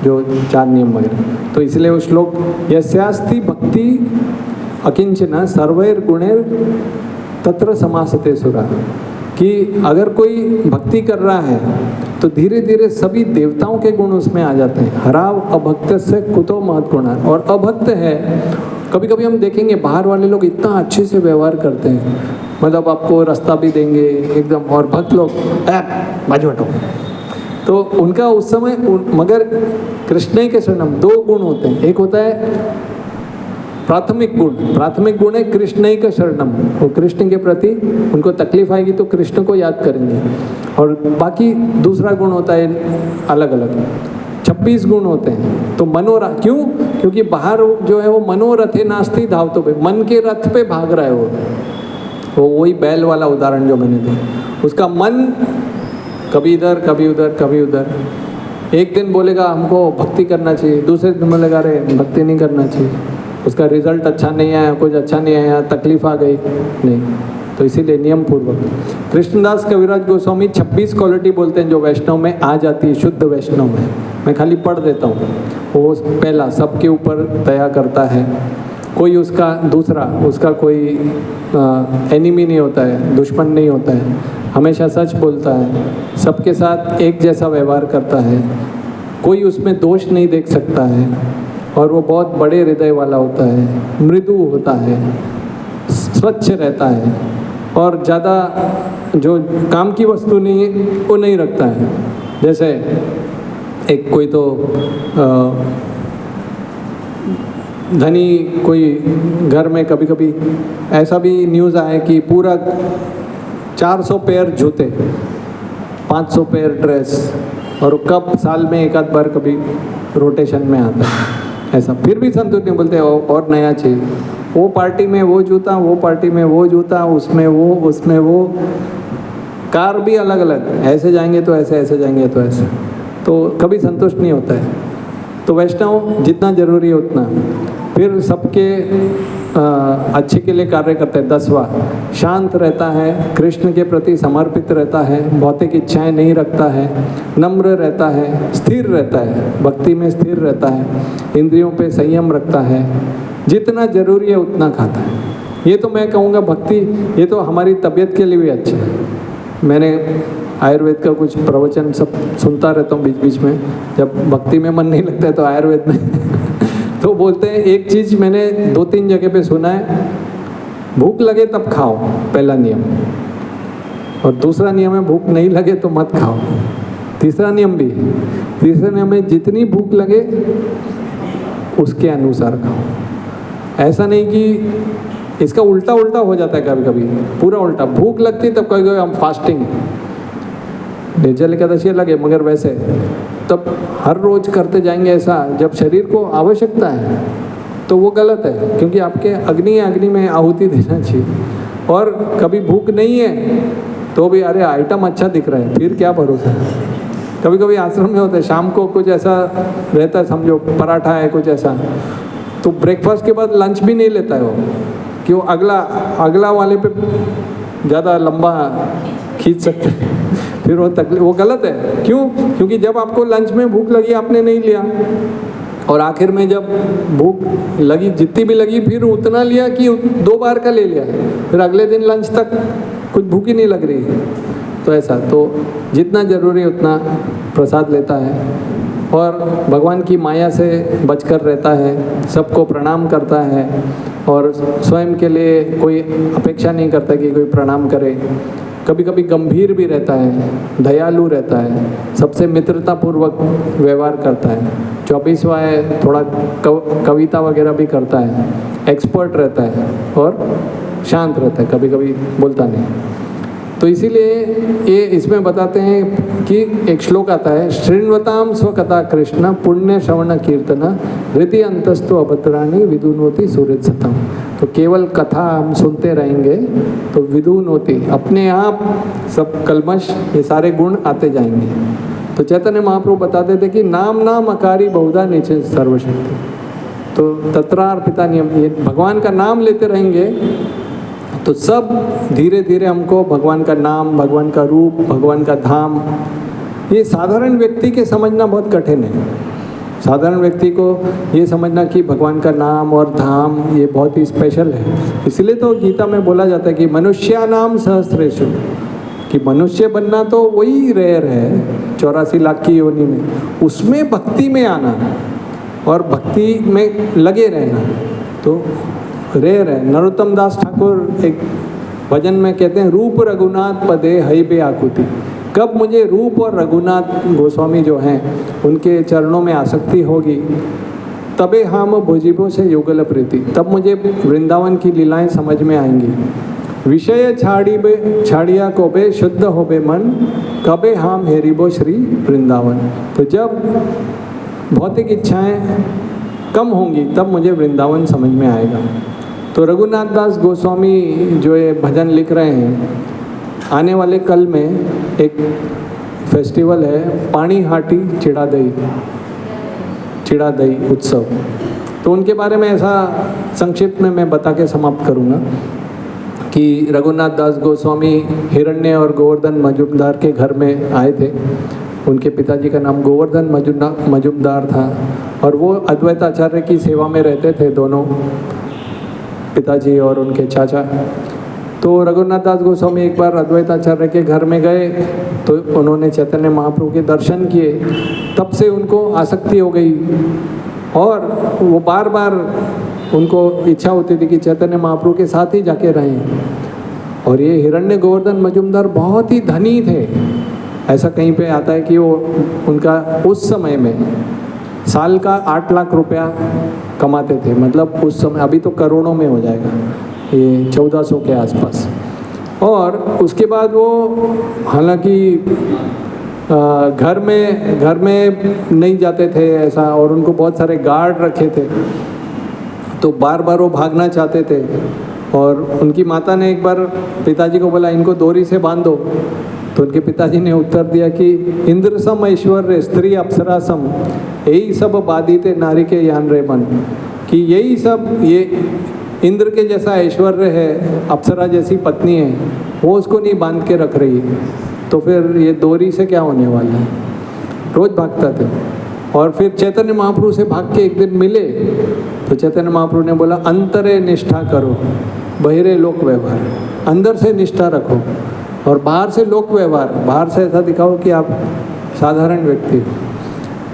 जो 4 नियम वगैरह। तो इसलिए वो श्लोक यस्यास्ति भक्ति अकिंचन सर्वैर गुणैर तत्र समासते सुरा, कि अगर कोई भक्ति कर रहा है तो धीरे धीरे सभी देवताओं के गुण उसमें आ जाते हैं। हराव अभक्त से कुतो महत् गुण, और अभक्त है, कभी कभी हम देखेंगे बाहर वाले लोग इतना अच्छे से व्यवहार करते हैं, मतलब आपको रास्ता भी देंगे एकदम, और भक्त लोग बाजू हटो, तो उनका उस समय मगर कृष्ण के शरणम 2 गुण होते हैं। एक होता है प्राथमिक गुण है कृष्ण का शरणम, वो कृष्ण के प्रति उनको तकलीफ आएगी तो कृष्ण को याद करेंगे। और बाकी दूसरा गुण होता है अलग अलग, 26 गुण होते हैं। तो मनोरथ, क्योंकि बाहर जो है वो मनोरथे नास्ति धावतो पे, मन के रथ पे भाग रहा है वो वही बैल वाला उदाहरण जो मैंने दिया, उसका मन कभी इधर कभी उधर कभी उधर। एक दिन बोलेगा हमको भक्ति करना चाहिए, दूसरे दिन बोलेगा अरे भक्ति नहीं करना चाहिए, उसका रिजल्ट अच्छा नहीं आया, कुछ अच्छा नहीं आया, तकलीफ आ गई, नहीं। तो इसीलिए नियम पूर्वक। कृष्णदास कविराज गोस्वामी 26 क्वालिटी बोलते हैं जो वैष्णव में आ जाती है, शुद्ध वैष्णव में। मैं खाली पढ़ देता हूँ। वो पहला, सबके ऊपर दया करता है, कोई उसका दूसरा उसका कोई एनिमी नहीं होता है, दुश्मन नहीं होता है, हमेशा सच बोलता है, सबके साथ एक जैसा व्यवहार करता है, कोई उसमें दोष नहीं देख सकता है, और वो बहुत बड़े हृदय वाला होता है, मृदु होता है, स्वच्छ रहता है, और ज़्यादा जो काम की वस्तु नहीं है वो नहीं रखता है। जैसे एक कोई तो धनी कोई घर में, कभी कभी ऐसा भी न्यूज़ आया कि पूरा 400 पेयर जूते, 500 पेयर ड्रेस, और कब साल में एक आध बार कभी रोटेशन में आता है ऐसा, फिर भी संतुष्ट नहीं, बोलते और नया चाहिए, वो पार्टी में वो जूता, वो पार्टी में वो जूता, उसमें वो कार भी अलग अलग, ऐसे जाएंगे तो ऐसे, ऐसे जाएंगे तो ऐसे, तो कभी संतुष्ट नहीं होता है। तो वैष्णव जितना जरूरी है उतना। फिर सबके अच्छे के लिए कार्य करते हैं। 10वां, शांत रहता है, कृष्ण के प्रति समर्पित रहता है, भौतिक इच्छाएं नहीं रखता है, नम्र रहता है, स्थिर रहता है, भक्ति में स्थिर रहता है, इंद्रियों पे संयम रखता है, जितना जरूरी है उतना खाता है। ये तो मैं कहूँगा भक्ति, ये तो हमारी तबीयत के लिए भी अच्छा है। मैंने आयुर्वेद का कुछ प्रवचन सब सुनता रहता हूँ बीच बीच में, जब भक्ति में मन नहीं लगता है तो आयुर्वेद में तो बोलते हैं, एक चीज़ मैंने 2-3 जगह पे सुना है, भूख लगे तब खाओ, पहला नियम, और दूसरा नियम है भूख नहीं लगे तो मत खाओ। तीसरा नियम भी, तीसरा नियम है जितनी भूख लगे उसके अनुसार खाओ। ऐसा नहीं कि इसका उल्टा उल्टा हो जाता है, कभी कभी पूरा उल्टा, भूख लगती तब कभी कभी हम फास्टिंग, निर्जल एकादशी लगे, मगर वैसे तब हर रोज करते जाएंगे ऐसा, जब शरीर को आवश्यकता है तो वो गलत है, क्योंकि आपके अग्नि में आहुति देना चाहिए। और कभी भूख नहीं है तो भी अरे आइटम अच्छा दिख रहा है, फिर क्या भरोसा है। कभी कभी आश्रम में होता है, शाम को कुछ ऐसा रहता है, समझो पराठा है कुछ ऐसा, तो ब्रेकफास्ट के बाद लंच भी नहीं लेता है वो, कि वो अगला वाले पे ज़्यादा लंबा खींच सकते हैं, फिर वो गलत है। क्यों? क्योंकि जब आपको लंच में भूख लगी आपने नहीं लिया, और आखिर में जब भूख लगी जितनी भी लगी फिर उतना लिया कि 2 बार का ले लिया, फिर अगले दिन लंच तक कुछ भूख ही नहीं लग रही। तो ऐसा, तो जितना ज़रूरी उतना प्रसाद लेता है, और भगवान की माया से बचकर रहता है, सबको प्रणाम करता है, और स्वयं के लिए कोई अपेक्षा नहीं करता कि कोई प्रणाम करे। कभी कभी गंभीर भी रहता है, दयालु रहता है, सबसे मित्रतापूर्वक व्यवहार करता है। 24वां है, थोड़ा कविता वगैरह भी करता है, एक्सपर्ट रहता है, और शांत रहता है, कभी कभी बोलता नहीं। तो इसीलिए ये इसमें बताते हैं कि एक श्लोक आता है, शृण्वताम स्वकथा कृष्ण पुण्य श्रवण कीर्तन हृदय अंतस्तु अभद्राणी विदुनोति सूर्यसतम। तो केवल कथा हम सुनते रहेंगे तो विदुनोति, अपने आप सब कल्मश ये सारे गुण आते जाएंगे। तो चैतन्य महाप्रभु बताते थे कि नाम नाम अकारी बहुधा नीचे सर्वशक्ति। तो तत्रार्पिता नियम, ये भगवान का नाम लेते रहेंगे तो सब धीरे धीरे हमको भगवान का नाम, भगवान का रूप, भगवान का धाम, ये साधारण व्यक्ति के समझना बहुत कठिन है। साधारण व्यक्ति को ये समझना कि भगवान का नाम और धाम ये बहुत ही स्पेशल है। इसलिए तो गीता में बोला जाता है कि मनुष्यानाम सहस्रेषु, कि मनुष्य बनना तो वही रेयर है 84 लाख की योनि में, उसमें भक्ति में आना और भक्ति में लगे रहना तो रेयर है। नरोत्तम दास ठाकुर एक भजन में कहते हैं, रूप रघुनाथ पदे हई बे आकुति। कब मुझे रूप और रघुनाथ गोस्वामी जो हैं उनके चरणों में आसक्ति होगी, तबे हम भुजिबो से युगल प्रीति, तब मुझे वृंदावन की लीलाएं समझ में आएंगी। विषय छाड़िया को बे शुद्ध हो बे मन, कबे हम हेरिबो श्री वृंदावन। तो जब भौतिक इच्छाएं कम होंगी तब मुझे वृंदावन समझ में आएगा। तो रघुनाथ दास गोस्वामी जो ये भजन लिख रहे हैं, आने वाले कल में एक फेस्टिवल है पानी हाटी चिड़ादई उत्सव, तो उनके बारे में ऐसा संक्षिप्त में मैं बता के समाप्त करूँगा कि रघुनाथ दास गोस्वामी हिरण्य और गोवर्धन मजुमदार के घर में आए थे। उनके पिताजी का नाम गोवर्धन मजुमदार था और वो अद्वैताचार्य की सेवा में रहते थे, दोनों पिताजी और उनके चाचा। तो रघुनाथ दास गोस्वामी एक बार अद्वैताचार्य के घर में गए तो उन्होंने चैतन्य महाप्रभु के दर्शन किए, तब से उनको आसक्ति हो गई और वो बार बार उनको इच्छा होती थी कि चैतन्य महाप्रभु के साथ ही जाके रहें। और ये हिरण्य गोवर्धन मजुमदार बहुत ही धनी थे। ऐसा कहीं पे आता है कि वो उनका उस समय में साल का 8 लाख रुपया कमाते थे, मतलब उस समय, अभी तो करोड़ों में हो जाएगा, ये 1400 के आसपास। और उसके बाद वो हालांकि घर में नहीं जाते थे ऐसा, और उनको बहुत सारे गार्ड रखे थे, तो बार बार वो भागना चाहते थे। और उनकी माता ने एक बार पिताजी को बोला इनको डोरी से बांध दो, तो उनके पिताजी ने उत्तर दिया कि इंद्र सम ऐश्वर्य स्त्री अप्सरा सम, यही सब बाधिते नारी के यान रे मन, कि यही सब, ये इंद्र के जैसा ऐश्वर्य है, अप्सरा जैसी पत्नी है, वो उसको नहीं बांध के रख रही है, तो फिर ये डोरी से क्या होने वाला है। रोज भागता था। और फिर चैतन्य महाप्रभु से भाग के एक दिन मिले तो चैतन्य महाप्रभु ने बोला अंतरे निष्ठा करो, बहिरे लोक व्यवहार, अंदर से निष्ठा रखो और बाहर से लोक व्यवहार, बाहर से ऐसा दिखाओ कि आप साधारण व्यक्ति हो।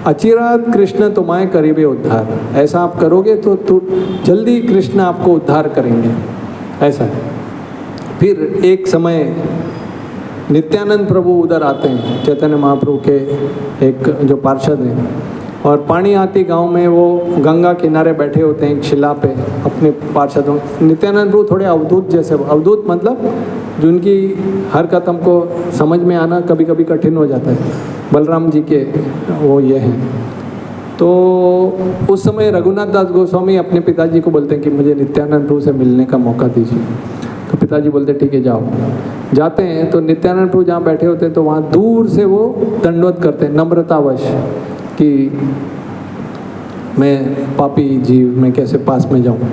अचिरात कृष्ण तुम्हारे करीबे उद्धार, ऐसा आप करोगे तो जल्दी कृष्ण आपको उद्धार करेंगे, ऐसा। फिर एक समय नित्यानंद प्रभु उधर आते हैं, चैतन्य महाप्रभु के एक जो पार्षद हैं, और पानी आती गांव में वो गंगा किनारे बैठे होते हैं एक शिला पे अपने पार्षदों। नित्यानंद प्रभु थोड़े अवधूत जैसे, अवधूत मतलब जिनकी हरकत हमको समझ में आना कभी कभी कठिन हो जाता है, बलराम जी के वो ये हैं। तो उस समय रघुनाथ दास गोस्वामी अपने पिताजी को बोलते हैं कि मुझे नित्यानंद प्रभु से मिलने का मौका दीजिए। तो पिताजी बोलते ठीक है जाओ। जाते हैं तो नित्यानंद प्रभु जहाँ बैठे होते हैं तो वहाँ दूर से वो दंडवत करते हैं नम्रतावश कि मैं पापी जीव, मैं कैसे पास में जाऊँ।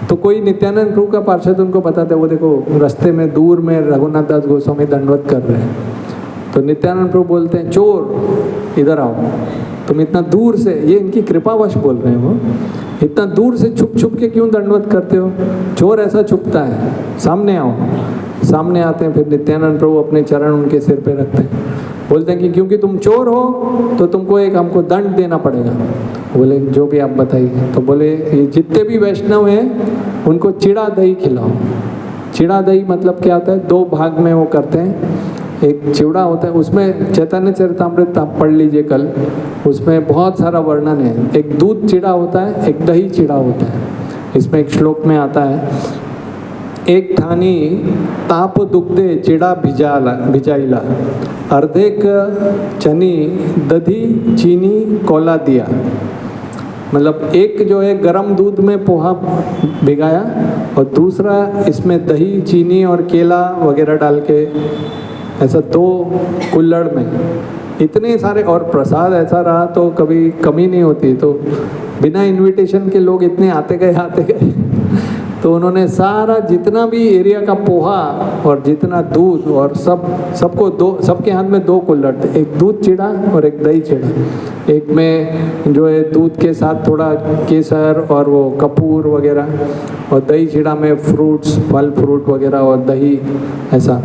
तो कोई नित्यानंद प्रभु का पार्षद उनको बताते, वो देखो रास्ते में दूर में रघुनाथ दास गोस्वामी दंडवत कर रहे हैं। तो नित्यानंद प्रभु बोलते हैं चोर इधर आओ, तुम इतना दूर से, ये इनकी कृपावश बोल रहे हैं, वो इतना दूर से छुप छुप के क्यों दंडवत करते हो, चोर ऐसा छुपता है, सामने आओ। सामने आते हैं, फिर नित्यानंद प्रभु अपने चरण उनके सिर पे रखते हैं, बोलते हैं कि क्योंकि तुम चोर हो तो तुमको एक हमको दंड देना पड़ेगा। बोले जो भी आप बताइए। तो बोले ये जितने भी वैष्णव हैं उनको चिड़ा दही खिलाओ। चिड़ा दही मतलब क्या होता है, 2 भाग में वो करते हैं। एक चिवड़ा होता है, उसमें चैतन्य चरितामृत आप पढ़ लीजिए कल, उसमें बहुत सारा वर्णन है। एक दूध चिड़ा होता है, एक दही चिड़ा होता है। इसमें एक श्लोक में आता है एक ठाणी ताप दुखदे चिडा भिजाईला अर्धेक चनी दधी चीनी कोला दिया। मतलब एक जो है गरम दूध में पोहा भिगाया और दूसरा इसमें दही चीनी और केला वगैरह डाल के ऐसा 2 कुल्हड़ में इतने सारे, और प्रसाद ऐसा रहा तो कभी कमी नहीं होती। तो बिना इनविटेशन के लोग इतने आते गए तो उन्होंने सारा जितना भी एरिया का पोहा और जितना दूध और सबके हाथ में 2 कुल्हड़ थे, एक दूध चिड़ा और एक दही चिड़ा। एक में जो है दूध के साथ थोड़ा केसर और वो कपूर वगैरह, और दही चिड़ा में फ्रूट्स, फल फ्रूट वगैरह और दही ऐसा।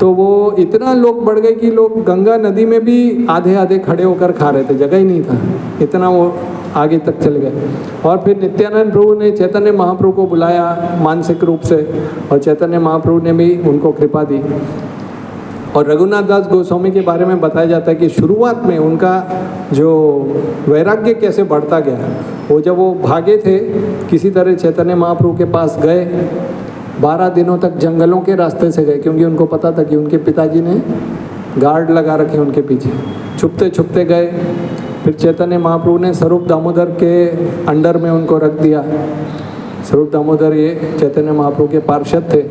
तो वो इतना लोग बढ़ गए कि लोग गंगा नदी में भी आधे आधे खड़े होकर खा रहे थे, जगह ही नहीं था, इतना वो आगे तक चले गए। और फिर नित्यानंद प्रभु ने चैतन्य महाप्रभु को बुलाया मानसिक रूप से, और चैतन्य महाप्रभु ने भी उनको कृपा दी। और रघुनाथ दास गोस्वामी के बारे में बताया जाता है कि शुरुआत में उनका जो वैराग्य कैसे बढ़ता गया। वो जब वो भागे थे किसी तरह चैतन्य महाप्रभु के पास गए, 12 दिनों तक जंगलों के रास्ते से गए, क्योंकि उनको पता था कि उनके पिताजी ने गार्ड लगा रखे उनके पीछे। छुपते छुपते गए, फिर चैतन्य महाप्रभु ने स्वरूप दामोदर के अंडर में उनको रख दिया। स्वरूप दामोदर ये चैतन्य महाप्रभु के पार्षद थे।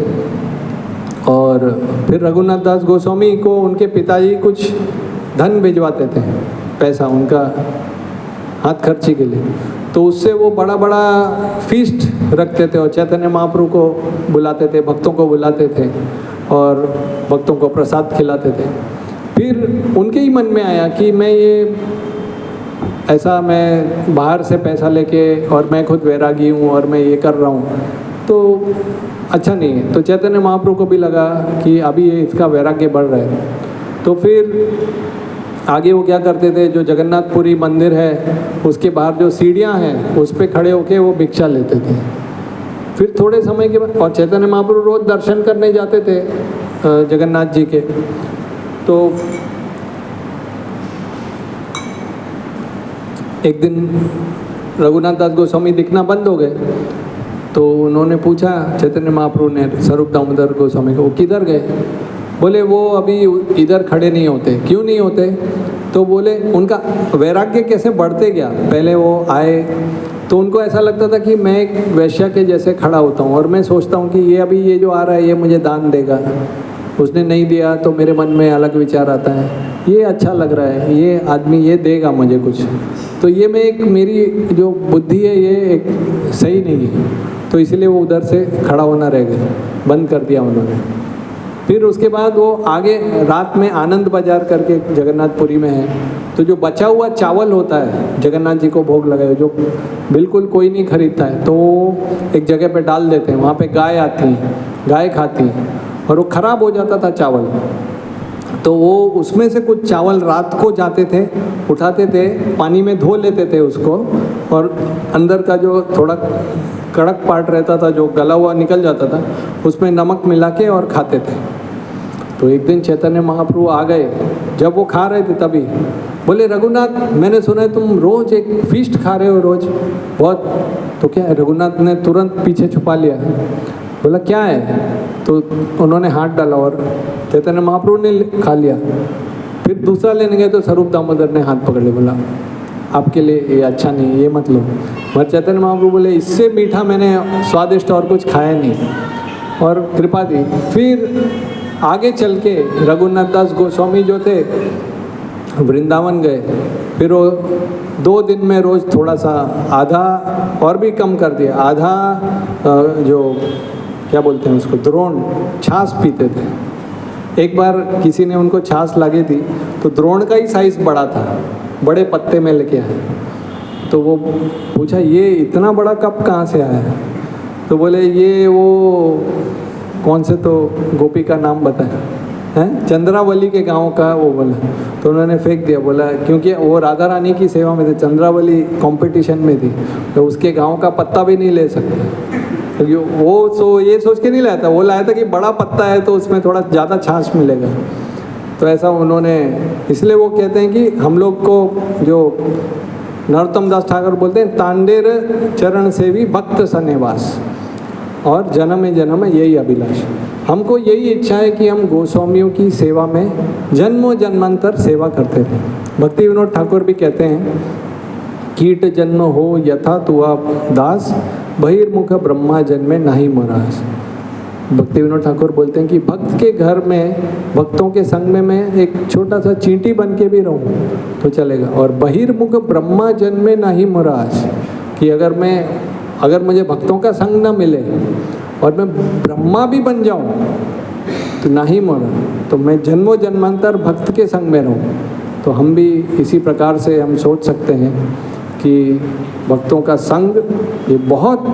और फिर रघुनाथ दास गोस्वामी को उनके पिताजी कुछ धन भिजवाते थे, पैसा उनका हाथ खर्ची के लिए, तो उससे वो बड़ा बड़ा फीस्ट रखते थे और चैतन्य महाप्रभु को बुलाते थे, भक्तों को बुलाते थे और भक्तों को प्रसाद खिलाते थे। फिर उनके ही मन में आया कि मैं बाहर से पैसा लेके, और मैं खुद वैरागी हूँ और मैं ये कर रहा हूँ तो अच्छा नहीं है। तो चैतन्य महाप्रभु को भी लगा कि अभी ये इसका वैराग्य बढ़ रहा है। तो फिर आगे वो क्या करते थे, जो जगन्नाथपुरी मंदिर है उसके बाहर जो सीढ़ियाँ हैं उस पर खड़े होके वो भिक्षा लेते थे। फिर थोड़े समय के बाद, और चैतन्य महाप्रभु रोज दर्शन करने जाते थे जगन्नाथ जी के। तो एक दिन रघुनाथ दास गोस्वामी दिखना बंद हो गए, तो उन्होंने पूछा चैतन्य महाप्रभु ने स्वरूप दामोदर गोस्वामी को, वो किधर गए? बोले वो अभी इधर खड़े नहीं होते। क्यों नहीं होते? तो बोले उनका वैराग्य कैसे बढ़ते गया। पहले वो आए तो उनको ऐसा लगता था कि मैं एक वैश्या के जैसे खड़ा होता हूँ और मैं सोचता हूँ कि ये जो आ रहा है ये मुझे दान देगा, उसने नहीं दिया तो मेरे मन में अलग विचार आता है, ये अच्छा लग रहा है, ये आदमी ये देगा मुझे कुछ, तो ये मेरी जो बुद्धि है ये एक सही नहीं है। तो इसलिए वो उधर से खड़ा होना रह गए, बंद कर दिया उन्होंने। फिर उसके बाद वो आगे रात में आनंद बाजार करके जगन्नाथपुरी में है, तो जो बचा हुआ चावल होता है जगन्नाथ जी को भोग लगाए, जो बिल्कुल कोई नहीं खरीदता है, तो वो एक जगह पे डाल देते हैं। वहाँ पे गाय आती है, गाय खाती है, और वो खराब हो जाता था चावल। तो वो उसमें से कुछ चावल रात को जाते थे, उठाते थे, पानी में धो लेते थे उसको, और अंदर का जो थोड़ा कड़क पार्ट रहता था जो गला हुआ निकल जाता था, उसमें नमक मिला के और खाते थे। तो एक दिन चैतन्य महाप्रभु आ गए, जब वो खा रहे थे तभी बोले, रघुनाथ मैंने सुना है तुम रोज एक फीस्ट खा रहे हो रोज बहुत, तो क्या है? रघुनाथ ने तुरंत पीछे छुपा लिया, बोला क्या है? तो उन्होंने हाथ डाला और चैतन्य महाप्रभु ने खा लिया। फिर दूसरा लेने गए तो स्वरूप दामोदर ने हाथ पकड़ लिया, बोला आपके लिए ये अच्छा नहीं, ये मत लो। मगर चैतन्य महाप्रभु बोले इससे मीठा मैंने स्वादिष्ट और कुछ खाया नहीं, और कृपा दी। फिर आगे चल के रघुनाथ दास गोस्वामी जो थे वृंदावन गए, फिर वो 2 दिन में रोज थोड़ा सा आधा और भी कम कर दिया, आधा जो क्या बोलते हैं उसको, द्रोण छाछ पीते थे। एक बार किसी ने उनको छाछ लगी थी तो द्रोण का ही साइज बड़ा था, बड़े पत्ते में लेके आए। तो वो पूछा ये इतना बड़ा कप कहाँ से आया है? तो बोले ये वो कौन से तो गोपी का नाम बताया है, चंद्रावली के गांव का वो बोला। तो उन्होंने फेंक दिया, बोला क्योंकि वो राधा रानी की सेवा में थे, चंद्रावली कंपटीशन में थी, तो उसके गांव का पत्ता भी नहीं ले सकते। तो वो ये सोच के नहीं लाया था, वो लाया था कि बड़ा पत्ता है तो उसमें थोड़ा ज़्यादा छाछ मिलेगा। तो ऐसा उन्होंने, इसलिए वो कहते हैं कि हम लोग को जो नरोत्तम दास ठाकुर बोलते हैं, तांडेर चरण सेवी भक्त सन्निवास, और जन्म जन्म यही अभिलाष। हमको यही इच्छा है कि हम गोस्वामियों की सेवा में जन्मों जन्मांतर सेवा करते रहें। भक्ति विनोद ठाकुर भी कहते हैं, कीट जन्म हो यथा तुआ दास, बहिर्मुख ब्रह्मा जन्मे नाही मरास। भक्ति विनोद ठाकुर बोलते हैं कि भक्त के घर में, भक्तों के संग में मैं एक छोटा सा चींटी बन के भी रहूं तो चलेगा। और बहिर्मुख ब्रह्मा जन्मे नाही मरास, कि अगर मुझे भक्तों का संग ना मिले और मैं ब्रह्मा भी बन जाऊं तो नहीं मरा, तो मैं जन्मों जन्मांतर भक्त के संग में रहूं। तो हम भी इसी प्रकार से हम सोच सकते हैं कि भक्तों का संग ये बहुत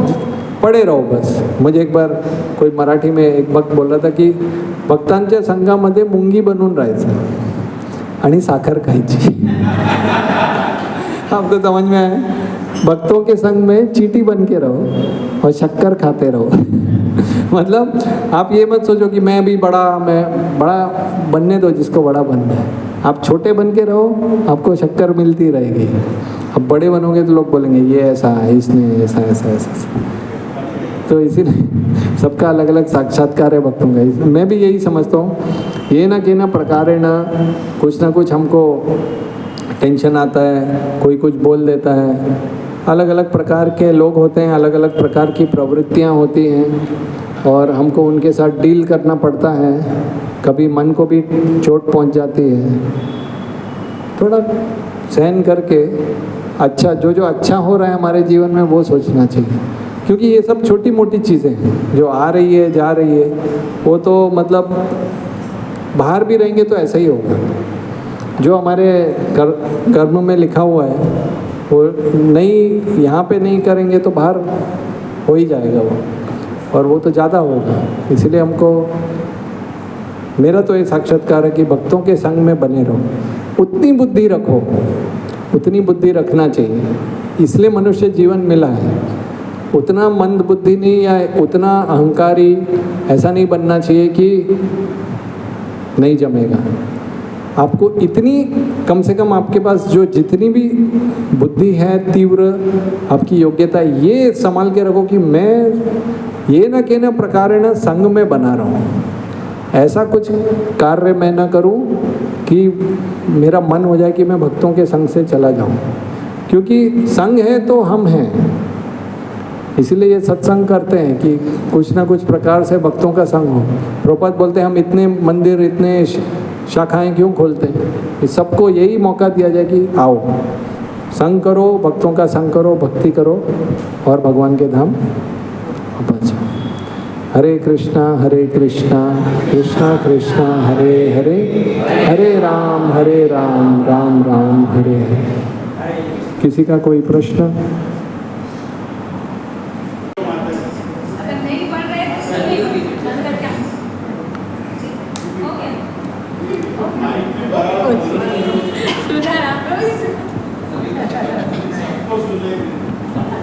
पड़े रहो बस। मुझे एक बार कोई मराठी में एक भक्त बोल रहा था की भक्तांच्या संघामध्ये मुंगी बनून राहायचं आणि साखर खायची। आपको समझ में आया? भक्तों के संग में चींटी बन के रहो और शक्कर खाते रहो। मतलब आप ये मत सोचो कि मैं बड़ा बनने दो जिसको बड़ा बनना है। आप छोटे बन के रहो, आपको शक्कर मिलती रहेगी। अब बड़े बनोगे तो लोग बोलेंगे ये ऐसा है, इसने ऐसा ऐसा ऐसा, ऐसा। तो इसीलिए सबका अलग अलग साक्षात्कार है भक्तों का। मैं भी यही समझता हूँ, ये ना कि ना प्रकारे ना कुछ हमको टेंशन आता है, कोई कुछ बोल देता है। अलग अलग प्रकार के लोग होते हैं, अलग अलग प्रकार की प्रवृत्तियाँ होती हैं और हमको उनके साथ डील करना पड़ता है। कभी मन को भी चोट पहुंच जाती है। थोड़ा सहन करके अच्छा जो अच्छा हो रहा है हमारे जीवन में वो सोचना चाहिए, क्योंकि ये सब छोटी मोटी चीज़ें हैं जो आ रही है जा रही है। वो तो मतलब बाहर भी रहेंगे तो ऐसा ही होगा। जो हमारे कर्म में लिखा हुआ है वो नहीं, यहाँ पे नहीं करेंगे तो बाहर हो ही जाएगा वो, और वो तो ज़्यादा होगा। इसलिए हमको, मेरा तो ये साक्षात्कार है कि भक्तों के संग में बने रहो। उतनी बुद्धि रखो, उतनी बुद्धि रखना चाहिए। इसलिए मनुष्य जीवन मिला है। उतना मंद बुद्धि नहीं या उतना अहंकारी ऐसा नहीं बनना चाहिए कि नहीं जमेगा। आपको इतनी, कम से कम आपके पास जो जितनी भी बुद्धि है, तीव्र आपकी योग्यता, ये संभाल के रखो कि मैं ये ना कहना प्रकार है ना संग में बना रहा हूँ। ऐसा कुछ कार्य मैं ना करूँ कि मेरा मन हो जाए कि मैं भक्तों के संग से चला जाऊँ, क्योंकि संग है तो हम हैं। इसीलिए ये सत्संग करते हैं कि कुछ ना कुछ प्रकार से भक्तों का संग हो। प्रभुपाद बोलते हैं हम इतने मंदिर, इतने शाखाएं क्यों खोलते हैं, कि सबको यही मौका दिया जाए कि आओ संग करो, भक्तों का संग करो, भक्ति करो और भगवान के धाम पहुँच जाओ। हरे कृष्णा कृष्णा कृष्णा हरे हरे, हरे राम राम राम हरे हरे। किसी का कोई प्रश्न?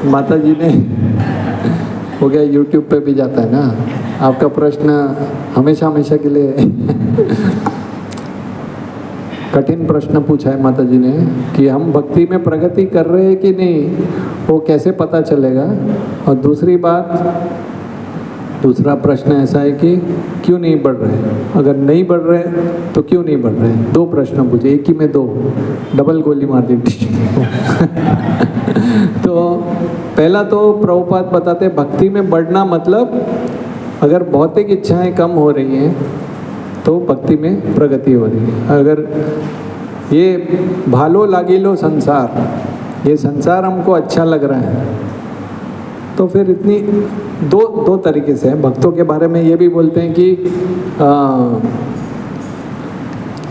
माता जी ने हो गया, यूट्यूब पे भी जाता है ना। आपका प्रश्न हमेशा के लिए कठिन प्रश्न पूछा है माता जी ने कि हम भक्ति में प्रगति कर रहे हैं कि नहीं, वो कैसे पता चलेगा। और दूसरा प्रश्न ऐसा है कि क्यों नहीं बढ़ रहे, अगर नहीं बढ़ रहे तो क्यों नहीं बढ़ रहे। दो प्रश्न पूछे, एक ही में दो, डबल गोली मार दी। तो पहला तो प्रभुपाद बताते भक्ति में बढ़ना मतलब अगर भौतिक इच्छाएं कम हो रही हैं तो भक्ति में प्रगति हो रही है। अगर ये भालो लागिलो संसार, ये संसार हमको अच्छा लग रहा है तो फिर इतनी दो तरीके से है। भक्तों के बारे में ये भी बोलते हैं कि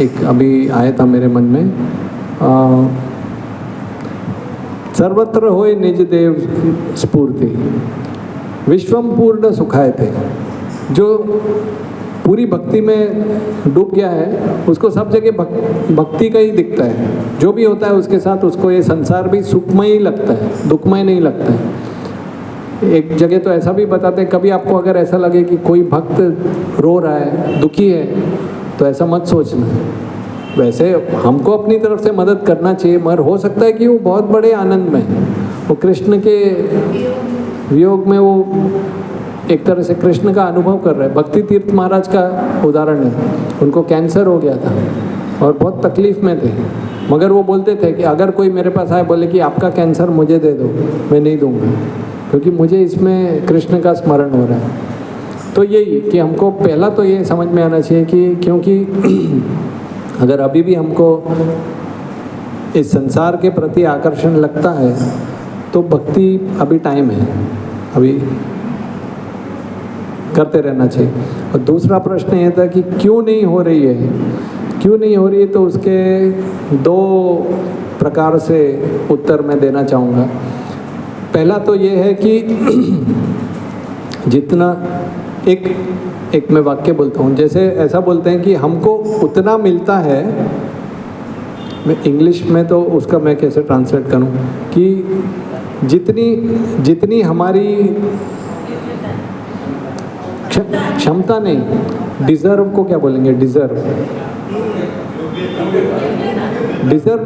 एक अभी आया था मेरे मन में, सर्वत्र होय निज देव स्फूर्ति, विश्वम पूर्ण सुखाए थे। जो पूरी भक्ति में डूब गया है उसको सब जगह भक्ति का ही दिखता है। जो भी होता है उसके साथ उसको ये संसार भी सुखमय ही लगता है, दुखमय नहीं लगता है। एक जगह तो ऐसा भी बताते हैं, कभी आपको अगर ऐसा लगे कि कोई भक्त रो रहा है, दुखी है, तो ऐसा मत सोचना। वैसे हमको अपनी तरफ से मदद करना चाहिए, मगर हो सकता है कि वो बहुत बड़े आनंद में, वो कृष्ण के वियोग में वो एक तरह से कृष्ण का अनुभव कर रहे हैं। भक्ति तीर्थ महाराज का उदाहरण है, उनको कैंसर हो गया था और बहुत तकलीफ में थे, मगर वो बोलते थे कि अगर कोई मेरे पास आए बोले कि आपका कैंसर मुझे दे दो, मैं नहीं दूंगा, क्योंकि मुझे इसमें कृष्ण का स्मरण हो रहा है। तो यही कि हमको पहला तो ये समझ में आना चाहिए कि क्योंकि अगर अभी भी हमको इस संसार के प्रति आकर्षण लगता है तो भक्ति अभी टाइम है, अभी करते रहना चाहिए। और दूसरा प्रश्न ये था कि क्यों नहीं हो रही है, क्यों नहीं हो रही है, तो उसके दो प्रकार से उत्तर मैं देना चाहूँगा। पहला तो ये है कि जितना एक मैं वाक्य बोलता हूँ, जैसे ऐसा बोलते हैं कि हमको उतना मिलता है, मैं इंग्लिश में तो उसका मैं कैसे ट्रांसलेट करूँ कि जितनी हमारी क्षमता नहीं, डिज़र्व को क्या बोलेंगे, डिज़र्व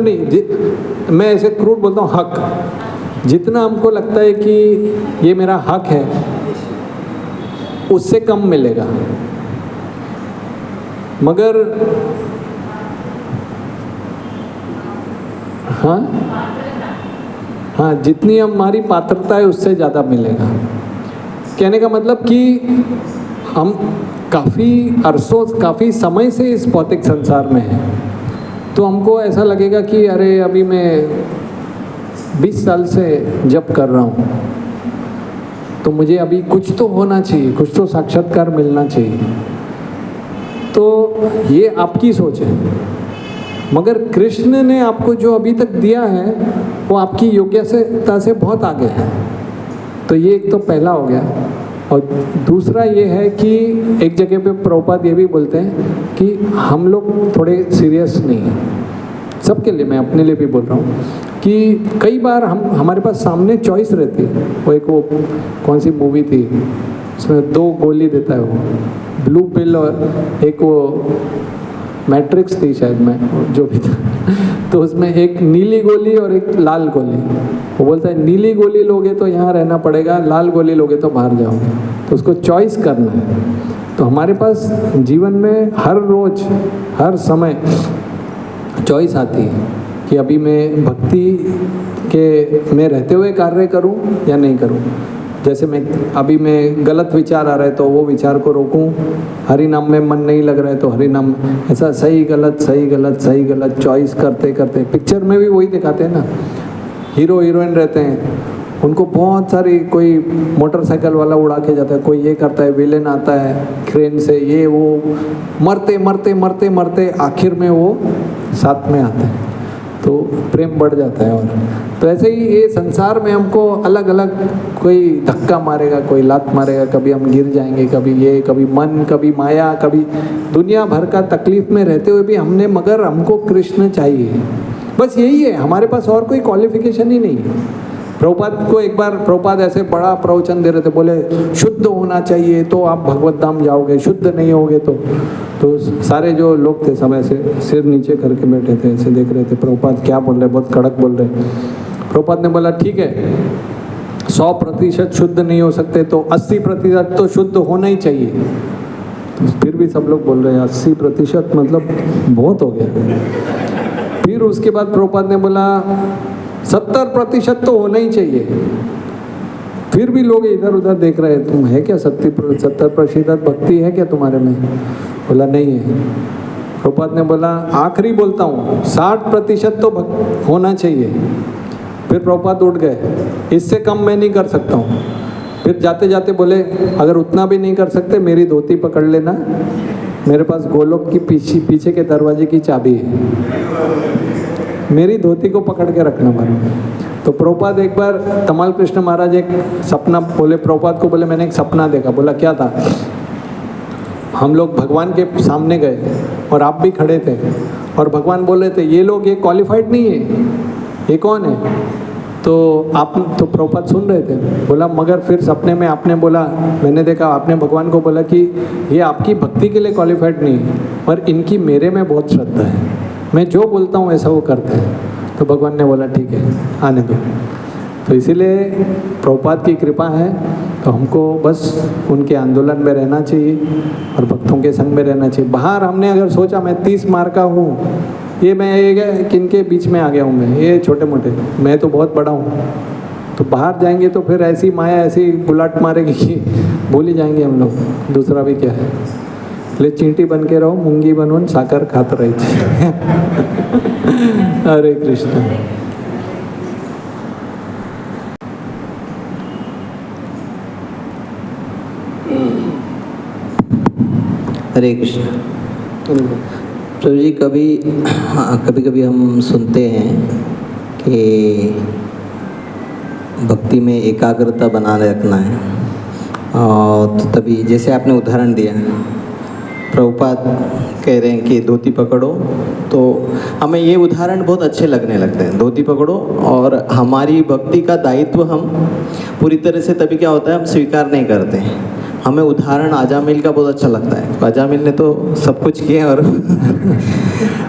नहीं, मैं ऐसे क्रूड बोलता हूँ, हक, जितना हमको लगता है कि ये मेरा हक है उससे कम मिलेगा। मगर हाँ, जितनी हमारी पात्रता है उससे ज़्यादा मिलेगा। कहने का मतलब कि हम काफ़ी समय से इस भौतिक संसार में हैं, तो हमको ऐसा लगेगा कि अरे अभी मैं 20 साल से जप कर रहा हूँ, तो मुझे अभी कुछ तो होना चाहिए, कुछ तो साक्षात्कार मिलना चाहिए। तो ये आपकी सोच है, मगर कृष्ण ने आपको जो अभी तक दिया है वो आपकी योग्यता से बहुत आगे है। तो ये एक तो पहला हो गया। और दूसरा ये है कि एक जगह पे प्रभुपाद ये भी बोलते हैं कि हम लोग थोड़े सीरियस नहीं हैं, सबके लिए, मैं अपने लिए भी बोल रहा हूँ कि कई बार हमारे पास सामने चॉइस रहती है। वो कौन सी मूवी थी, उसमें 2 गोली देता है वो, ब्लू पिल, और एक वो मैट्रिक्स थी शायद, मैं जो भी था, तो उसमें एक नीली गोली और एक लाल गोली। वो बोलता है नीली गोली लोगे तो यहाँ रहना पड़ेगा, लाल गोली लोगे तो बाहर जाओगे, तो उसको चॉइस करना है। तो हमारे पास जीवन में हर रोज हर समय चॉइस आती है कि अभी मैं भक्ति के में रहते हुए कार्य करूं या नहीं करूं। जैसे अभी मैं गलत विचार आ रहा है तो वो विचार को रोकूं, हरि नाम में मन नहीं लग रहा है तो हरि नाम, ऐसा सही गलत सही गलत सही गलत चॉइस करते करते। पिक्चर में भी वही दिखाते हैं ना, हीरो हीरोइन रहते हैं, उनको बहुत सारी, कोई मोटरसाइकिल वाला उड़ा के जाता है, कोई ये करता है, विलेन आता है क्रेन से, ये वो, मरते मरते मरते मरते आखिर में वो साथ में आते हैं, तो प्रेम बढ़ जाता है। और तो ऐसे ही ये संसार में हमको अलग अलग, कोई धक्का मारेगा, कोई लात मारेगा, कभी हम गिर जाएंगे, कभी ये, कभी मन, कभी माया, कभी दुनिया भर का तकलीफ में रहते हुए भी मगर हमको कृष्ण चाहिए, बस यही है हमारे पास, और कोई क्वालिफिकेशन ही नहीं है। प्रभुपाद को एक बार प्रभुपाद ऐसे बड़ा प्रवचन दे रहे थे, बोले शुद्ध होना चाहिए तो आप भगवत धाम जाओगे, शुद्ध नहीं होगे तो सारे जो लोग थे सब ऐसे सिर नीचे करके बैठे थे, ऐसे देख रहे थे प्रभुपाद क्या बोल रहे, बहुत कड़क बोल रहे। प्रभुपाद ने बोला ठीक है, 100% शुद्ध नहीं हो सकते तो 80% तो शुद्ध होना ही चाहिए। तो फिर भी सब लोग बोल रहे हैं 80% मतलब बहुत हो गया। फिर उसके बाद प्रभुपाद ने बोला 70% तो होना ही चाहिए। फिर भी लोग इधर उधर देख रहे हैं, तुम है क्या 70% भक्ति है क्या तुम्हारे में? बोला नहीं है। प्रभुपाद ने बोला आखिरी बोलता हूँ 60% तो होना चाहिए। फिर प्रभुपाद उठ गए, इससे कम मैं नहीं कर सकता हूँ। फिर जाते जाते बोले अगर उतना भी नहीं कर सकते मेरी धोती पकड़ लेना, मेरे पास गोलोक की पीछे के दरवाजे की चाबी है, मेरी धोती को पकड़ के रखना मानो। तो प्रभुपाद एक बार तमाल कृष्ण महाराज एक सपना बोले, प्रभुपाद को बोले मैंने एक सपना देखा। बोला क्या था? हम लोग भगवान के सामने गए और आप भी खड़े थे और भगवान बोल रहे थे ये लोग ये क्वालिफाइड नहीं है, ये कौन है? तो प्रभुपाद सुन रहे थे। बोला मगर फिर सपने में आपने बोला, मैंने देखा आपने भगवान को बोला कि ये आपकी भक्ति के लिए क्वालिफाइड नहीं है, पर इनकी मेरे में बहुत श्रद्धा है, मैं जो बोलता हूँ ऐसा वो करते हैं। तो भगवान ने बोला ठीक है आने दो। तो इसीलिए प्रभुपाद की कृपा है, तो हमको बस उनके आंदोलन में रहना चाहिए और भक्तों के संग में रहना चाहिए। बाहर हमने अगर सोचा मैं 30 मार का हूँ, ये मैं किन के बीच में आ गया हूँ, मैं ये छोटे मोटे, मैं तो बहुत बड़ा हूँ, तो बाहर जाएंगे तो फिर ऐसी माया ऐसी गुलाट मारेगी कि भूल ही जाएंगे हम लोग, दूसरा भी क्या है। इसलिए चींटी बन के रहो, मूंगी बनून साकर खात रही थी। हरे कृष्ण। हरे कृष्ण। प्रभु जी, कभी कभी हम सुनते हैं कि भक्ति में एकाग्रता बनाए रखना है, और तो तभी जैसे आपने उदाहरण दिया, प्रभुपाद कह रहे हैं कि धोती पकड़ो, तो हमें ये उदाहरण बहुत अच्छे लगने लगते हैं। धोती पकड़ो, और हमारी भक्ति का दायित्व हम पूरी तरह से तभी क्या होता है, हम स्वीकार नहीं करते हैं। हमें उदाहरण आजामिल का बहुत अच्छा लगता है। आजामिल ने तो सब कुछ किया, और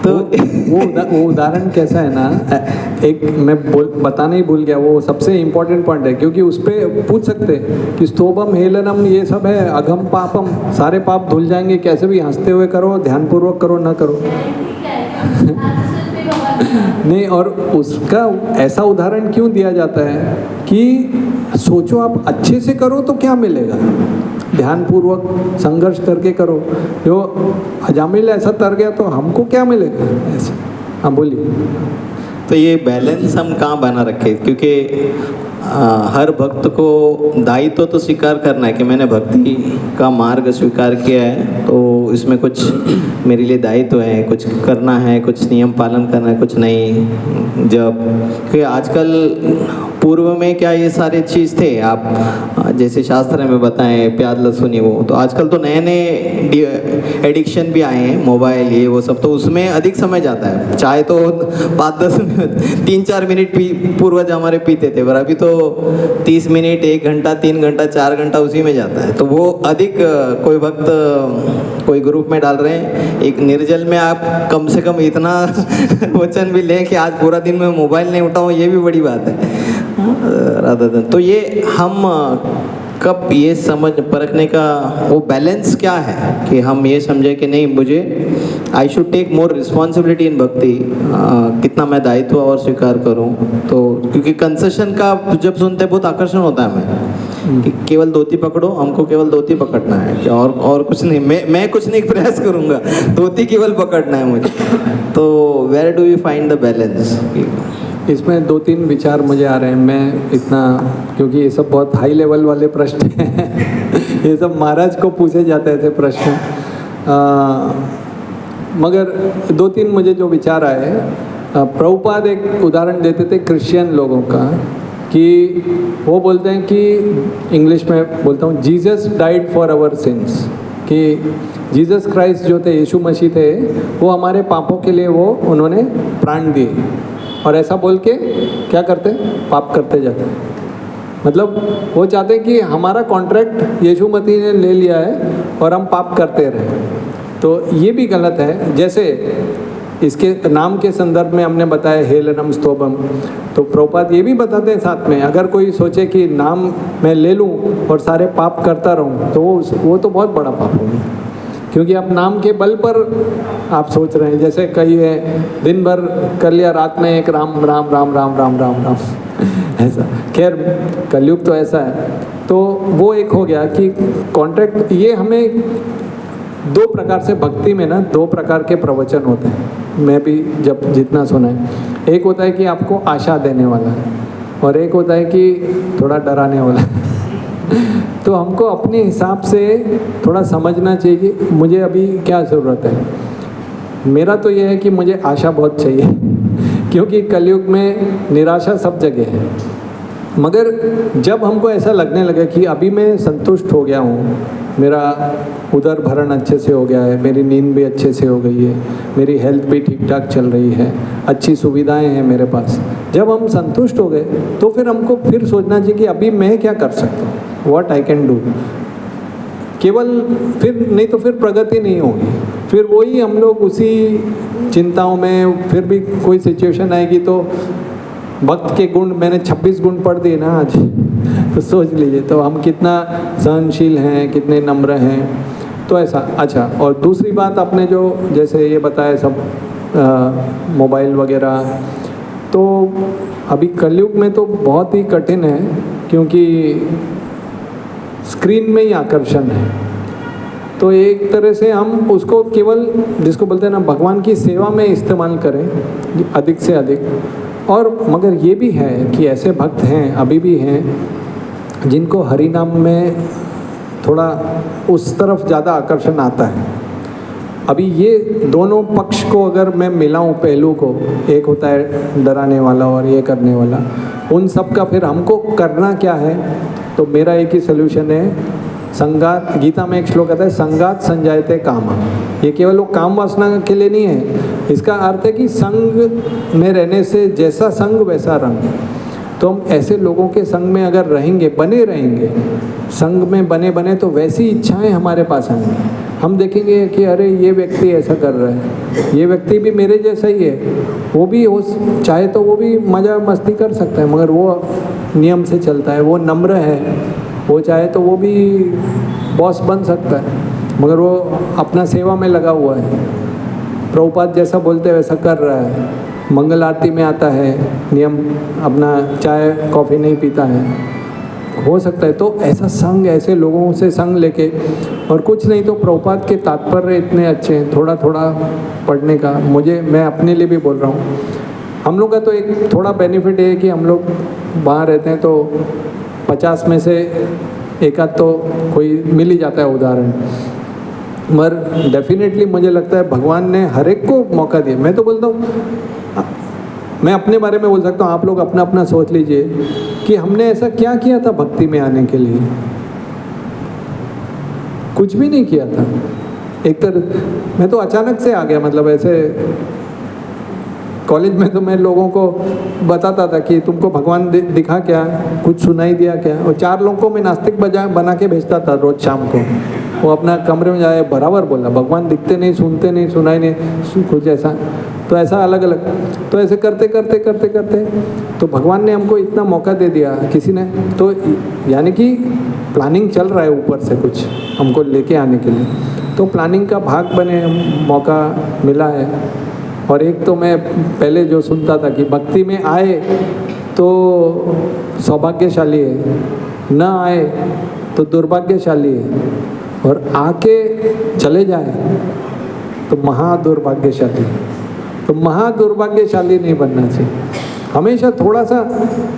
तो वो उदाहरण कैसा है ना, एक मैं बताना ही भूल गया, वो सबसे इम्पोर्टेंट पॉइंट है, क्योंकि उस पर पूछ सकते हैं कि स्तोभम हेलनम ये सब है, अघम पापम, सारे पाप धुल जाएंगे, कैसे भी हंसते हुए करो, ध्यानपूर्वक करो, ना करो। नहीं, और उसका ऐसा उदाहरण क्यों दिया जाता है कि सोचो आप अच्छे से करो तो क्या मिलेगा, ध्यानपूर्वक संघर्ष करके करो। जो अजामिल ऐसा तर गया तो हमको क्या मिलेगा ऐसा। हाँ बोलिए। तो ये बैलेंस हम कहाँ बना रखे, क्योंकि हर भक्त को दायित्व तो स्वीकार करना है कि मैंने भक्ति का मार्ग स्वीकार किया है, तो इसमें कुछ मेरे लिए दायित्व है, कुछ करना है, कुछ नियम पालन करना है, कुछ नहीं। जब कि आजकल पूर्व में क्या ये सारे चीज़ थे, आप जैसे शास्त्र में बताएं प्याज लहसुन वो, तो आजकल तो नए नए एडिक्शन भी आए हैं, मोबाइल ये वो सब, तो उसमें अधिक समय जाता है। चाय तो 5-10 मिनट 3-4 मिनट पूर्वज हमारे पीते थे, पर अभी तो 30 मिनट 1 घंटा 3 घंटा 4 घंटा उसी में जाता है। तो वो अधिक कोई वक्त कोई ग्रुप में डाल रहे हैं, एक निर्जल में आप कम से कम इतना वचन भी लें कि आज पूरा दिन मैं मोबाइल नहीं उठाऊँ, ये भी बड़ी बात है राधा धन। तो ये हम कब ये समझ परखने का वो बैलेंस क्या है कि हम ये समझे कि नहीं, मुझे I should take more responsibility in bhakti, कितना मैं दायित्व और स्वीकार करूं। तो क्योंकि कंसेशन का जब सुनते बहुत आकर्षण होता है हमें कि केवल धोती पकड़ो, हमको केवल धोती पकड़ना है कि और कुछ नहीं, मैं कुछ नहीं प्रयास करूंगा, धोती केवल पकड़ना है मुझे। तो where do you find the balance? इसमें 2-3 विचार मुझे आ रहे हैं। मैं इतना, क्योंकि ये सब बहुत हाई लेवल वाले प्रश्न हैं ये सब महाराज को पूछे जाते थे प्रश्न, मगर 2-3 मुझे जो विचार आए, प्रभुपाद एक उदाहरण देते थे क्रिश्चियन लोगों का, कि वो बोलते हैं कि इंग्लिश में बोलता हूँ, Jesus died for our sins, कि जीसस क्राइस्ट जो थे, यीशु मसीह थे, वो हमारे पापों के लिए वो उन्होंने प्राण दिए, और ऐसा बोल के क्या करते, पाप करते जाते। मतलब वो चाहते हैं कि हमारा कॉन्ट्रैक्ट यीशु मसीह ने ले लिया है और हम पाप करते रहे। तो ये भी गलत है। जैसे इसके नाम के संदर्भ में हमने बताया हेलनम स्तोभम, तो प्रभुपाद ये भी बताते हैं साथ में, अगर कोई सोचे कि नाम मैं ले लूँ और सारे पाप करता रहूँ, तो वो तो बहुत बड़ा पाप होगा, क्योंकि आप नाम के बल पर आप सोच रहे हैं। जैसे कई है, दिन भर कर लिया, रात में एक राम राम राम राम राम राम राम ऐसा। खैर कलयुग तो ऐसा है। तो वो एक हो गया कि कॉन्ट्रैक्ट। ये हमें 2 प्रकार से भक्ति में ना 2 प्रकार के प्रवचन होते हैं, मैं भी जब जितना सुना है। एक होता है कि आपको आशा देने वाला, और एक होता है कि थोड़ा डराने वाला तो हमको अपने हिसाब से थोड़ा समझना चाहिए कि मुझे अभी क्या ज़रूरत है। मेरा तो ये है कि मुझे आशा बहुत चाहिए क्योंकि कलयुग में निराशा सब जगह है। मगर जब हमको ऐसा लगने लगे कि अभी मैं संतुष्ट हो गया हूँ, मेरा उदर भरण अच्छे से हो गया है, मेरी नींद भी अच्छे से हो गई है, मेरी हेल्थ भी ठीक ठाक चल रही है, अच्छी सुविधाएं हैं मेरे पास, जब हम संतुष्ट हो गए तो फिर हमको फिर सोचना चाहिए कि अभी मैं क्या कर सकता हूँ, व्हाट आई कैन डू। केवल फिर नहीं तो फिर प्रगति नहीं होगी, फिर वही हम लोग उसी चिंताओं में, फिर भी कोई सिचुएशन आएगी तो भक्त के गुण मैंने 26 गुण पढ़ दिए ना आज तो सोच लीजिए तो हम कितना सहनशील हैं, कितने नम्र हैं। तो ऐसा। अच्छा, और दूसरी बात आपने जो जैसे ये बताया सब मोबाइल वगैरह, तो अभी कलयुग में तो बहुत ही कठिन है, क्योंकि स्क्रीन में ही आकर्षण है। तो एक तरह से हम उसको केवल जिसको बोलते हैं ना भगवान की सेवा में इस्तेमाल करें अधिक से अधिक। और मगर ये भी है कि ऐसे भक्त हैं, अभी भी हैं, जिनको हरि नाम में थोड़ा उस तरफ ज़्यादा आकर्षण आता है। अभी ये दोनों पक्ष को अगर मैं मिलाऊं, पहलू को, एक होता है डराने वाला और ये करने वाला, उन सब का फिर हमको करना क्या है? तो मेरा एक ही सोल्यूशन है, संगात। गीता में एक श्लोक आता है, संगात संजायते काम। ये केवल वो काम वासना के लिए नहीं है, इसका अर्थ है कि संग में रहने से जैसा संग वैसा रंग। तो हम ऐसे लोगों के संग में अगर रहेंगे, बने रहेंगे, संग में बने बने, तो वैसी इच्छाएं हमारे पास आएंगी। हम देखेंगे कि अरे ये व्यक्ति ऐसा कर रहा है, ये व्यक्ति भी मेरे जैसा ही है, वो भी हो चाहे तो वो भी मज़ा मस्ती कर सकता है, मगर वो नियम से चलता है, वो नम्र है, वो चाहे तो वो भी बॉस बन सकता है, मगर वो अपना सेवा में लगा हुआ है। प्रभुपाद जैसा बोलते हैं वैसा कर रहा है, मंगल आरती में आता है, नियम अपना चाय कॉफ़ी नहीं पीता है, हो सकता है। तो ऐसा संग, ऐसे लोगों से संग लेके, और कुछ नहीं तो प्रभुपाद के तात्पर्य इतने अच्छे हैं, थोड़ा थोड़ा पढ़ने का। मैं अपने लिए भी बोल रहा हूँ, हम लोग का तो एक थोड़ा बेनिफिट है कि हम लोग बाहर रहते हैं, तो 50 में से एक आध तो कोई मिल ही जाता है उदाहरण। मगर डेफिनेटली मुझे लगता है भगवान ने हर एक को मौका दिया। मैं तो बोलता हूँ, मैं अपने बारे में बोल सकता हूँ, आप लोग अपना अपना सोच लीजिए कि हमने ऐसा क्या किया था भक्ति में आने के लिए। कुछ भी नहीं किया था। एक तरह मैं तो अचानक से आ गया, मतलब ऐसे कॉलेज में तो मैं लोगों को बताता था कि तुमको भगवान दिखा क्या, कुछ सुनाई दिया क्या, और 4 लोगों को मैं नास्तिक बना के भेजता था रोज़ शाम को। वो अपना कमरे में जाए, बराबर बोला, भगवान दिखते नहीं, सुनते नहीं, सुनाई नहीं, कुछ ऐसा। तो ऐसा अलग अलग, तो ऐसे करते करते करते करते तो भगवान ने हमको इतना मौका दे दिया किसी ने, तो यानी कि प्लानिंग चल रहा है ऊपर से कुछ हमको लेके आने के लिए। तो प्लानिंग का भाग बने, मौका मिला है। और एक तो मैं पहले जो सुनता था कि भक्ति में आए तो सौभाग्यशाली है, न आए तो दुर्भाग्यशाली है, और आके चले जाए तो महादुर्भाग्यशाली। तो महादुर्भाग्यशाली नहीं बनना चाहिए, हमेशा थोड़ा सा।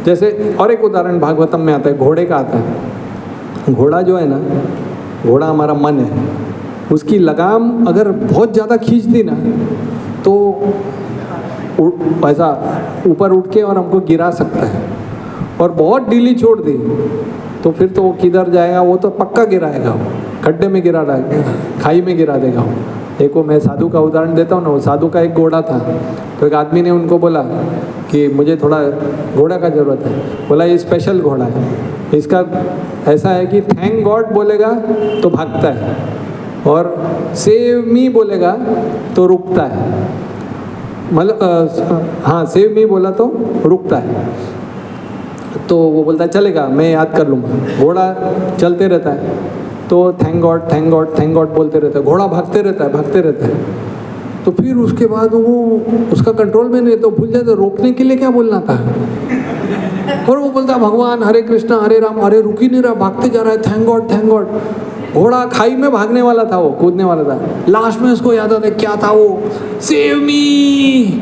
जैसे और एक उदाहरण भागवतम में आता है, घोड़े का आता है। घोड़ा जो है ना, घोड़ा हमारा मन है, उसकी लगाम अगर बहुत ज़्यादा खींच दी ना तो ऐसा ऊपर उठ के और हमको गिरा सकता है, और बहुत ढीली छोड़ दी तो फिर तो वो किधर जाएगा, वो तो पक्का गिराएगा, वो खड्डे में गिरा देगा, खाई में गिरा देगा वो। देखो मैं साधु का उदाहरण देता हूँ ना, वो साधु का एक घोड़ा था, तो एक आदमी ने उनको बोला कि मुझे थोड़ा घोड़ा का ज़रूरत है। बोला ये स्पेशल घोड़ा है, इसका ऐसा है कि थैंक गॉड बोलेगा तो भागता है, और सेव मी बोलेगा तो रुकता है। मतलब हाँ, सेव मी बोला तो रुकता है। तो वो बोलता है चलेगा, मैं याद कर लूँगा। घोड़ा चलते रहता है तो thank God thank God thank God बोलते रहता है, घोड़ा भागते रहता है भागते रहता है। तो फिर उसके बाद वो उसका कंट्रोल में नहीं, तो भूल जाए तो रोकने के लिए क्या बोलना था, और वो बोलता है भगवान हरे कृष्णा हरे राम, अरे रुक ही नहीं रहा, भागते जा रहा है, थैंक गॉड थैंक गॉड। घोड़ा खाई में भागने वाला था, वो कूदने वाला था। लास्ट में उसको याद आता है क्या था वो, सेव मी।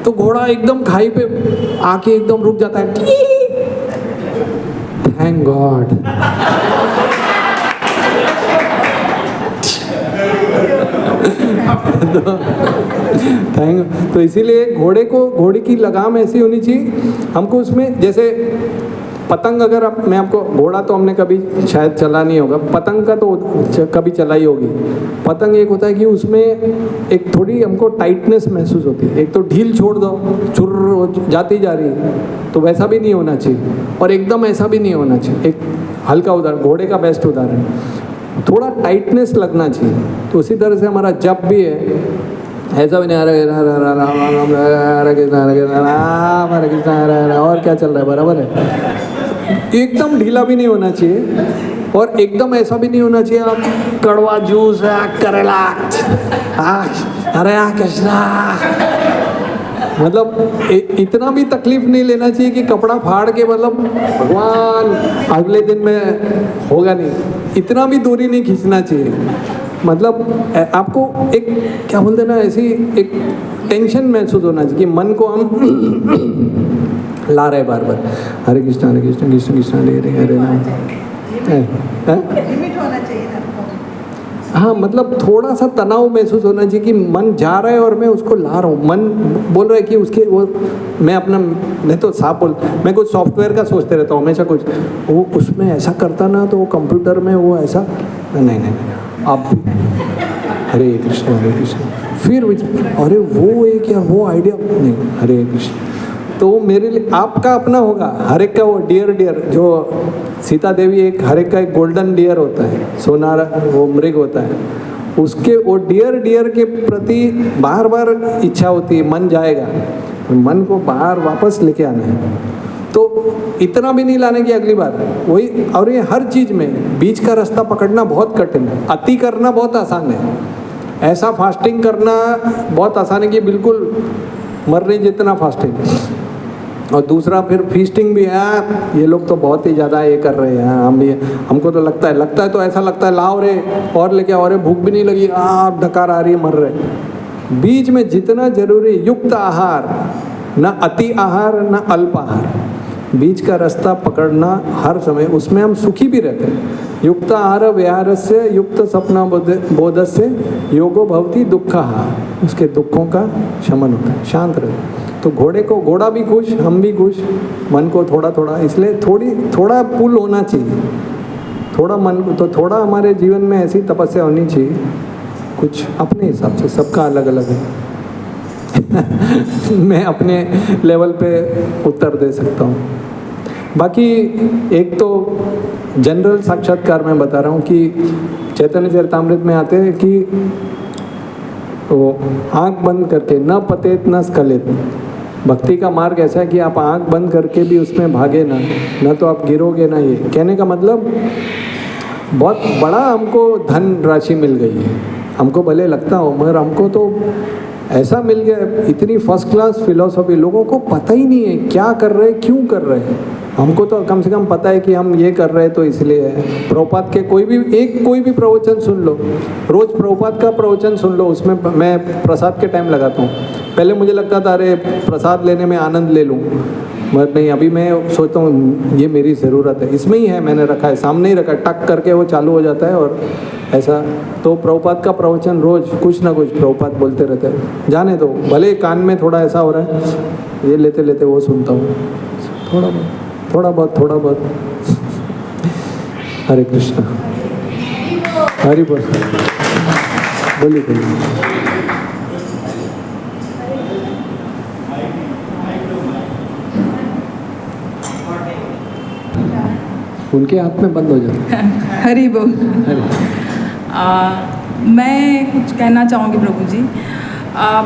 तो घोड़ा एकदम खाई पे आके एकदम रुक जाता है, थैंक गॉड। तो इसीलिए घोड़े की लगाम ऐसी होनी चाहिए हमको उसमें। जैसे पतंग, अगर मैं आपको, घोड़ा तो हमने कभी शायद चला नहीं होगा, पतंग का तो कभी चलाई होगी। पतंग एक होता है कि उसमें एक थोड़ी हमको टाइटनेस महसूस होती है, एक तो ढील छोड़ दो चुर जाती जा रही है, तो वैसा भी नहीं होना चाहिए, और एकदम ऐसा भी नहीं होना चाहिए। एक हल्का उदाहरण, घोड़े का बेस्ट उदाहरण, थोड़ा टाइटनेस लगना चाहिए। तो उसी तरह से हमारा जप भी है, ऐसा भी नहीं हरे कृष्ण हरे कृष्ण राम हरे कृष्ण हरे हरे, और क्या चल रहा है, बराबर है। एकदम ढीला भी नहीं होना चाहिए और एकदम ऐसा भी नहीं होना चाहिए आप कड़वा जूस करेला अरे कृष्णा, मतलब इतना भी तकलीफ नहीं लेना चाहिए कि कपड़ा फाड़ के मतलब भगवान अगले दिन में होगा नहीं, इतना भी दूरी नहीं खींचना चाहिए। मतलब आपको एक क्या बोलते ना, ऐसी एक टेंशन महसूस होना चाहिए कि मन को हम ला रहे बार बार, हरे कृष्ण कृष्ण कृष्ण हरे राम। लिमिट होना चाहिए ना। हाँ, मतलब थोड़ा सा तनाव महसूस होना चाहिए कि मन जा रहा है और मैं उसको ला रहा हूँ। मन बोल रहा है कि उसके वो मैं तो साफ बोल, मैं कुछ सॉफ्टवेयर का सोचते रहता हूँ हमेशा, कुछ वो उसमें ऐसा करता ना तो वो कंप्यूटर में वो ऐसा नहीं आप हरे कृष्ण फिर अरे वो एक या वो आइडिया नहीं, हरे कृष्ण। तो मेरे लिए आपका अपना होगा, हर एक का वो डियर जो सीता देवी एक हर एक का एक गोल्डन डियर होता है, सोनारा वो मृग होता है, उसके वो डियर के प्रति बार बार इच्छा होती है, मन जाएगा, मन को बाहर वापस लेके आना है। तो इतना भी नहीं लाने की अगली बार वही। और ये हर चीज़ में बीच का रास्ता पकड़ना बहुत कठिन है। अति करना बहुत आसान है, ऐसा फास्टिंग करना बहुत आसान है कि बिल्कुल मरने जितना फास्टिंग। और दूसरा फिर फीस्टिंग भी है, ये लोग तो बहुत ही ज़्यादा ये कर रहे हैं, हमको तो लगता है तो ऐसा लगता है लाओ रे और लेके आओ रे, भूख भी नहीं लगी, डकार आ रही है, मर रहे। बीच में जितना जरूरी युक्त आहार, न अति आहार न अल्प आहार, बीच का रास्ता पकड़ना हर समय, उसमें हम सुखी भी रहते हैं। युक्त आहार विहारस्य युक्त सपना बोधस्य योगो भवति दुःखः, उसके दुखों का शमन होता है, शांत रहता। तो घोड़ा भी खुश, हम भी खुश, मन को थोड़ा इसलिए थोड़ा पुल होना चाहिए, थोड़ा मन को तो थोड़ा हमारे जीवन में ऐसी तपस्या होनी चाहिए, कुछ अपने हिसाब से, सबका अलग अलग है। मैं अपने लेवल पे उत्तर दे सकता हूँ। बाकी एक तो जनरल साक्षात्कार में बता रहा हूँ कि चैतन्य चरितामृत में आते हैं कि वो आँख बंद करके न पतेत न स्खलित, भक्ति का मार्ग ऐसा है कि आप आँख बंद करके भी उसमें भागे ना, न तो आप गिरोगे ना। ये कहने का मतलब बहुत बड़ा हमको धन राशि मिल गई है, हमको भले लगता हो मगर हमको तो ऐसा मिल गया, इतनी फर्स्ट क्लास फिलॉसफी, लोगों को पता ही नहीं है क्या कर रहे हैं, क्यों कर रहे हैं। हमको तो कम से कम पता है कि हम ये कर रहे हैं तो इसलिए है। प्रभुपाद के कोई भी प्रवचन सुन लो, रोज़ प्रभुपाद का प्रवचन सुन लो, उसमें मैं प्रसाद के टाइम लगाता हूँ। पहले मुझे लगता था अरे प्रसाद लेने में आनंद ले लूँ, मगर नहीं, अभी मैं सोचता हूँ ये मेरी ज़रूरत है, इसमें ही है, मैंने रखा है, सामने ही रखा है, टक करके वो चालू हो जाता है और ऐसा। तो प्रभुपाद का प्रवचन रोज़ कुछ ना कुछ प्रभुपाद बोलते रहते हैं, जाने दो, भले कान में थोड़ा ऐसा हो रहा है, ये लेते लेते वो सुनता हूँ, थोड़ा बहुत। हरे कृष्णा, हरि बोल, बोलिए। उनके हाथ में बंद हो जाता है। हरि बोल। मैं कुछ कहना चाहूँगी प्रभु जी।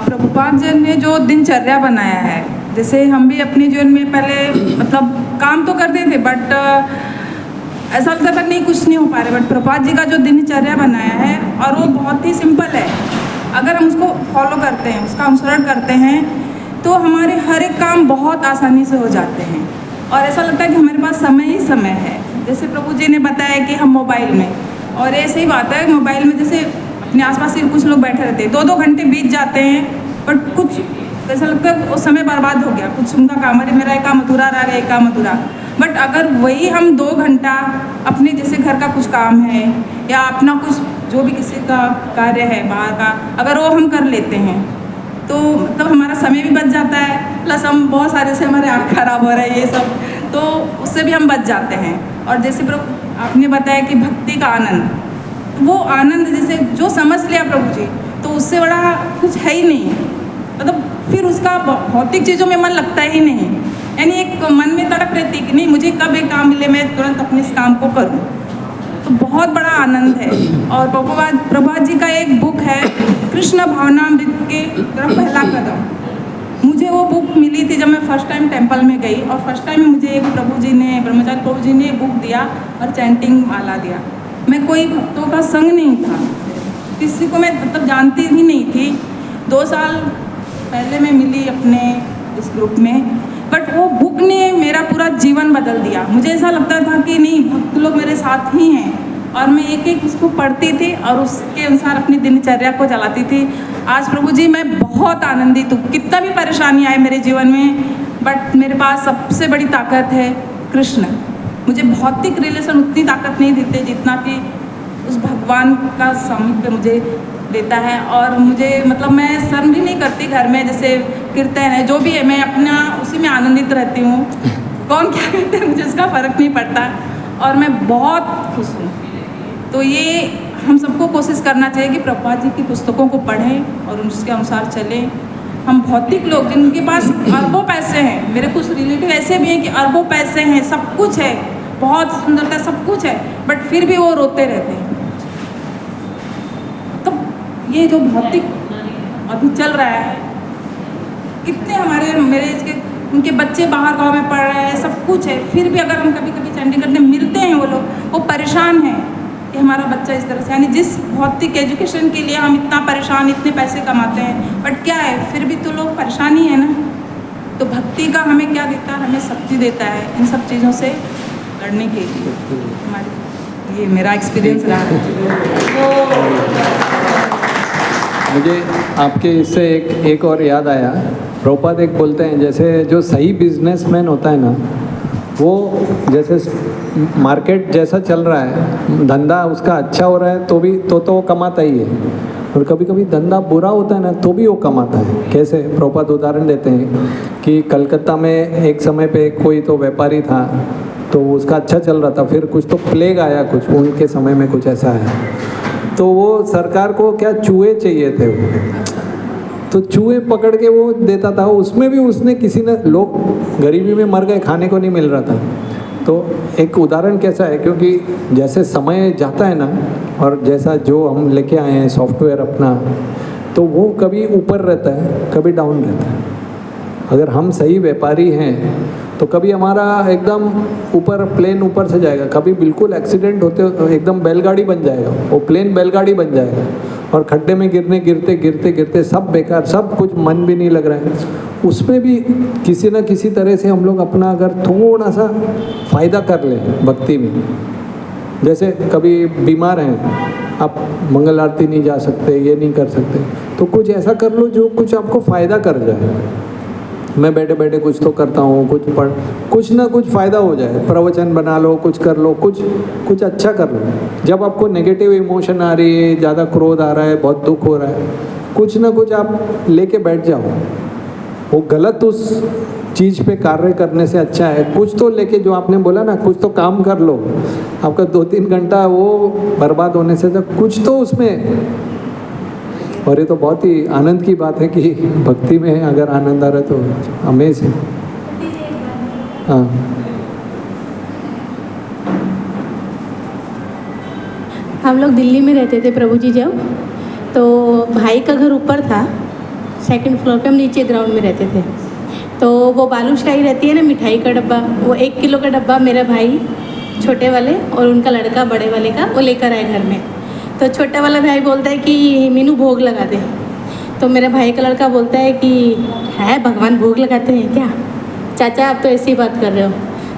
प्रभुपाद जी ने जो दिनचर्या बनाया है, जैसे हम भी अपने जीवन में पहले मतलब काम तो करते थे बट ऐसा लगता था नहीं कुछ नहीं हो पा रहा, बट प्रभुपाद जी का जो दिनचर्या बनाया है और वो बहुत ही सिंपल है, अगर हम उसको फॉलो करते हैं, उसका अनुसरण करते हैं तो हमारे हर एक काम बहुत आसानी से हो जाते हैं और ऐसा लगता है कि हमारे पास समय ही समय है। जैसे प्रभु जी ने बताया कि हम मोबाइल में, और ऐसे ही बात है मोबाइल में, जैसे अपने आसपास ही कुछ लोग बैठे रहते हैं, 2-2 घंटे बीत जाते हैं बट कुछ ऐसा लगता है वो समय बर्बाद हो गया, कुछ उनका काम, अरे मेरा एक काम अधूरा रह गया, एक काम अधूरा। बट अगर वही हम 2 घंटा अपने जैसे घर का कुछ काम है या अपना कुछ जो भी किसी का कार्य है बाहर का, अगर वो हम कर लेते हैं तो मतलब हमारा समय भी बच जाता है, प्लस हम बहुत सारे से हमारे आँख खराब हो रहे हैं ये सब, तो उससे भी हम बच जाते हैं। और जैसे प्रभु आपने बताया कि भक्ति का आनंद, वो आनंद जैसे जो समझ लिया प्रभु जी, तो उससे बड़ा कुछ है ही नहीं, मतलब फिर उसका भौतिक चीज़ों में मन लगता ही नहीं, यानी एक मन में तड़प रहती कि नहीं मुझे कब एक काम मिले, मैं तुरंत अपने इस काम को करूं, तो बहुत बड़ा आनंद है। और प्रभुपाद जी का एक बुक है कृष्ण भावनामृत के तरफ पहला कदम, मुझे वो वो बुक मिली थी जब मैं फर्स्ट टाइम टेंपल में गई, और फर्स्ट टाइम मुझे एक प्रभु जी ने, ब्रह्मचारी प्रभु जी ने बुक दिया और चैंटिंग वाला दिया। मैं कोई भक्तों का संग नहीं था, किसी को मैं मतलब जानती ही नहीं थी। 2 साल पहले मैं मिली अपने इस ग्रुप में, बट वो बुक ने मेरा पूरा जीवन बदल दिया। मुझे ऐसा लगता था कि नहीं, भक्त लोग मेरे साथ ही हैं, और मैं एक एक उसको पढ़ती थी और उसके अनुसार अपनी दिनचर्या को चलाती थी। आज प्रभु जी मैं बहुत आनंदित हूँ। कितना भी परेशानी आए मेरे जीवन में, बट मेरे पास सबसे बड़ी ताकत है कृष्ण। मुझे भौतिक रिलेशन उतनी ताकत नहीं देते जितना कि उस भगवान का सामीप्य मुझे देता है। और मुझे मतलब मैं शर्म भी नहीं करती घर में, जैसे कीर्तन है जो भी है, मैं अपना उसी में आनंदित रहती हूँ। कौन क्या कहते हैं मुझे उसका फ़र्क नहीं पड़ता, और मैं बहुत खुश हूँ। तो ये हम सबको कोशिश करना चाहिए कि प्रभुपाद जी की पुस्तकों को पढ़ें और उसके अनुसार चलें। हम भौतिक लोग जिनके पास अरबों पैसे हैं, मेरे कुछ रिलेटिव ऐसे भी हैं कि अरबों पैसे हैं, सब कुछ है, बहुत सुंदरता, सब कुछ है, बट फिर भी वो रोते रहते हैं। तो ये जो भौतिक अभी चल रहा है, कितने हमारे मेरे इसके उनके बच्चे बाहर गांव में पढ़ रहे हैं, सब कुछ है, फिर भी अगर हम कभी कभी चैंटिंग करते मिलते हैं, वो लोग वो परेशान हैं कि हमारा बच्चा इस तरह से, यानी जिस भौतिक एजुकेशन के लिए हम इतना परेशान, इतने पैसे कमाते हैं, बट क्या है, फिर भी तो लोग परेशान ही है ना। तो भक्ति का हमें क्या देता है, हमें शक्ति देता है इन सब चीज़ों से लड़ने के लिए। हमारी ये मेरा एक्सपीरियंस रहा है। मुझे आपके इससे एक और याद आया। प्रभुपाद एक बोलते हैं, जैसे जो सही बिजनेसमैन होता है ना, वो जैसे मार्केट जैसा चल रहा है, धंधा उसका अच्छा हो रहा है तो भी तो वो कमाता ही है, और कभी कभी धंधा बुरा होता है ना तो भी वो कमाता है। कैसे? प्रभुपाद उदाहरण देते हैं कि कलकत्ता में एक समय पे कोई तो व्यापारी था, तो उसका अच्छा चल रहा था, फिर कुछ तो प्लेग आया, कुछ उनके समय में कुछ ऐसा है, तो वो सरकार को क्या चूहे चाहिए थे, वो तो चूहे पकड़ के वो देता था। उसमें भी उसने किसी ने, लोग गरीबी में मर गए, खाने को नहीं मिल रहा था। तो एक उदाहरण कैसा है, क्योंकि जैसे समय जाता है ना, और जैसा जो हम लेके आए हैं सॉफ्टवेयर अपना, तो वो कभी ऊपर रहता है, कभी डाउन रहता है। अगर हम सही व्यापारी हैं तो कभी हमारा एकदम ऊपर, प्लेन ऊपर से जाएगा, कभी बिल्कुल एक्सीडेंट होते एकदम बैलगाड़ी बन जाएगा, वो प्लेन बैलगाड़ी बन जाएगा, और खड्डे में गिरते सब बेकार, सब कुछ मन भी नहीं लग रहा है। उसमें भी किसी न किसी तरह से हम लोग अपना अगर थोड़ा सा फ़ायदा कर लें भक्ति में, जैसे कभी बीमार हैं, आप मंगल आरती नहीं जा सकते, ये नहीं कर सकते, तो कुछ ऐसा कर लो जो कुछ आपको फ़ायदा कर जाए। मैं बैठे बैठे कुछ तो करता हूँ, कुछ ना कुछ फ़ायदा हो जाए, प्रवचन बना लो, कुछ कर लो, कुछ अच्छा कर लो। जब आपको नेगेटिव इमोशन आ रही है, ज़्यादा क्रोध आ रहा है, बहुत दुख हो रहा है, कुछ ना कुछ आप लेके बैठ जाओ। वो गलत उस चीज़ पे कार्य करने से अच्छा है कुछ तो लेके, जो आपने बोला ना, कुछ तो काम कर लो। आपका 2-3 घंटा वो बर्बाद होने से तो कुछ तो उसमें। और ये तो बहुत ही आनंद की बात है कि भक्ति में अगर आनंद आ रहा है तो अमेजिंग। हाँ, हम लोग दिल्ली में रहते थे प्रभु जी जब, तो भाई का घर ऊपर था, 2nd फ्लोर पे, हम नीचे ग्राउंड में रहते थे। तो वो बालूशाही रहती है ना, मिठाई का डब्बा, वो 1 किलो का डब्बा मेरा भाई छोटे वाले और उनका लड़का बड़े वाले का वो लेकर आए घर में। तो छोटा वाला भाई बोलता है कि मीनू भोग लगा दे। तो मेरे भाई का लड़का बोलता है कि है भगवान भोग लगाते हैं क्या? चाचा आप तो ऐसी बात कर रहे हो।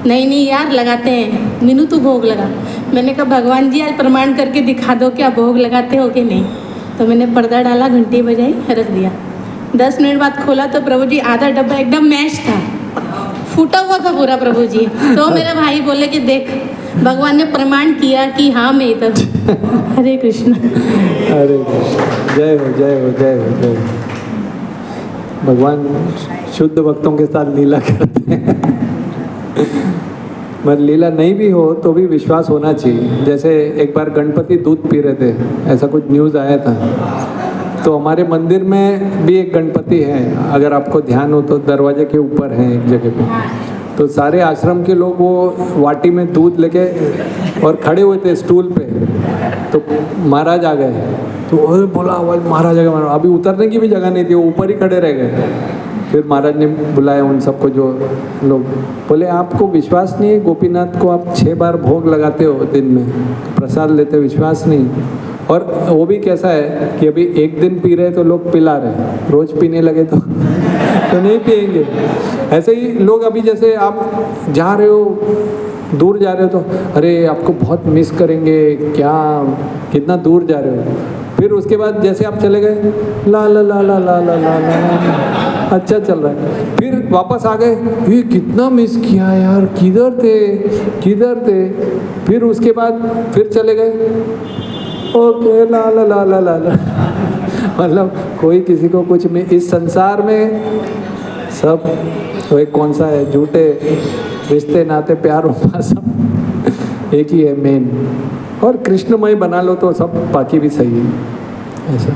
नहीं यार लगाते हैं, मीनू तू भोग लगा। मैंने कहा भगवान जी आज प्रमाण करके दिखा दो क्या भोग लगाते हो कि नहीं। तो मैंने पर्दा डाला, घंटी बजाई, रख दिया। 10 मिनट बाद खोला तो प्रभु जी आधा डब्बा एकदम मैश था, फूटा हुआ था पूरा प्रभु जी। तो मेरे भाई बोले कि देख भगवान ने प्रमाण किया कि हाँ मैं इधर। हरे कृष्ण। हरे कृष्ण। जय हो जय हो जय हो जय हो। भगवान शुद्ध भक्तों के साथ लीला करते हैं। मगर लीला नहीं भी हो तो भी विश्वास होना चाहिए। जैसे एक बार गणपति दूध पी रहे थे, ऐसा कुछ न्यूज़ आया था। तो हमारे मंदिर में भी एक गणपति है, अगर आपको ध्यान हो तो दरवाजे के ऊपर है एक जगह पे। तो सारे आश्रम के लोग वो वाटी में दूध लेके और खड़े हुए थे स्टूल पे। तो महाराज आ गए, तो बोला महाराज आ गए। अभी उतरने की भी जगह नहीं थी, वो ऊपर ही खड़े रह गए। फिर महाराज ने बुलाया उन सबको, जो लोग बोले आपको विश्वास नहीं है गोपीनाथ को आप 6 बार भोग लगाते हो दिन में, प्रसाद लेते हो, विश्वास नहीं। और वो भी कैसा है कि अभी एक दिन पी रहे तो लोग पिला रहे, रोज पीने लगे तो नहीं पिएंगे। ऐसे ही लोग अभी जैसे आप जा रहे हो, दूर जा रहे हो तो अरे आपको बहुत मिस करेंगे, क्या कितना दूर जा रहे हो। फिर उसके बाद जैसे आप चले गए, ला ला ला ला ला ला ला ला, अच्छा चल रहा है। फिर वापस आ गए, ये कितना मिस किया यार, किधर थे किधर थे। फिर उसके बाद फिर चले गए, ओके ला ला ला ला ला ला। मतलब कोई किसी को कुछ में, इस संसार में सब वो एक कौन सा है, झूठे रिश्ते नाते प्यार होना सब एक ही है मेन। और कृष्णमय बना लो तो सब बाकी भी सही है। ऐसा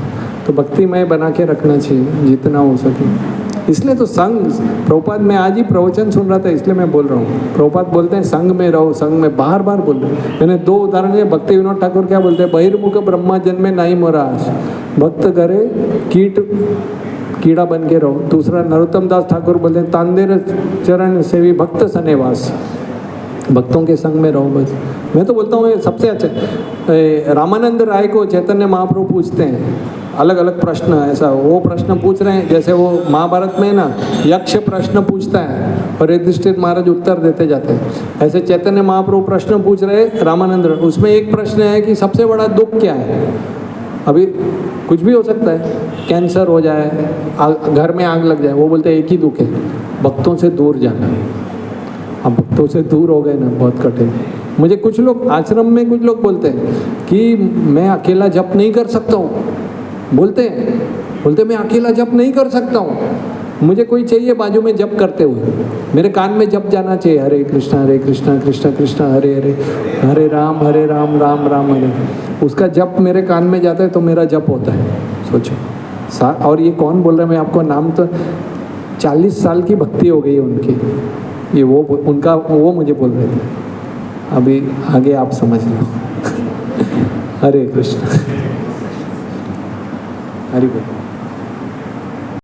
तो भक्तिमय बना के रखना चाहिए जितना हो सके। इसलिए तो संग, प्रभुपाद मैं आज ही प्रवचन सुन रहा था इसलिए मैं बोल रहा हूँ। प्रभुपाद बोलते हैं संग में रहो, संग में, बार बार बोल रहे हैं। मैंने 2 उदाहरण दिए। भक्ति विनोद ठाकुर क्या बोलते हैं, बहिर्मुख ब्रह्मा जन्मे नाई मोराश, भक्त करे कीड़ा बन के रहो। दूसरा नरोत्तम दास ठाकुर बोलते हैं तांदेर चरण सेवी भक्त सनेवास, भक्तों के संग में रहो बस। मैं तो बोलता हूँ ये सबसे अच्छा। रामानंद राय को चैतन्य महाप्रभु पूछते हैं अलग अलग प्रश्न, ऐसा वो प्रश्न पूछ रहे हैं जैसे वो महाभारत में ना यक्ष प्रश्न पूछता है और युधिष्ठिर महाराज उत्तर देते जाते हैं, ऐसे चैतन्य महाप्रभु प्रश्न पूछ रहे रामानंद। उसमें एक प्रश्न है कि सबसे बड़ा दुख क्या है। अभी कुछ भी हो सकता है, कैंसर हो जाए, घर में आग लग जाए, वो बोलते हैं एक ही दुख है, भक्तों से दूर जाना। अब भक्तों से दूर हो गए ना, बहुत कठिन। मुझे कुछ लोग आश्रम में, कुछ लोग बोलते हैं कि मैं अकेला जप नहीं कर सकता हूँ, बोलते मैं अकेला जप नहीं कर सकता हूँ, मुझे कोई चाहिए बाजू में जप करते हुए, मेरे कान में जप जाना चाहिए, हरे कृष्णा कृष्णा कृष्णा हरे हरे, हरे राम राम राम हरे। उसका जप मेरे कान में जाता है तो मेरा जप होता है, सोचो। और ये कौन बोल रहा है, मैं आपको नाम तो 40 साल की भक्ति हो गई है उनकी, ये वो मुझे बोल रहे थे। अभी आगे आप समझ लो। हरे कृष्ण, हरि बोल।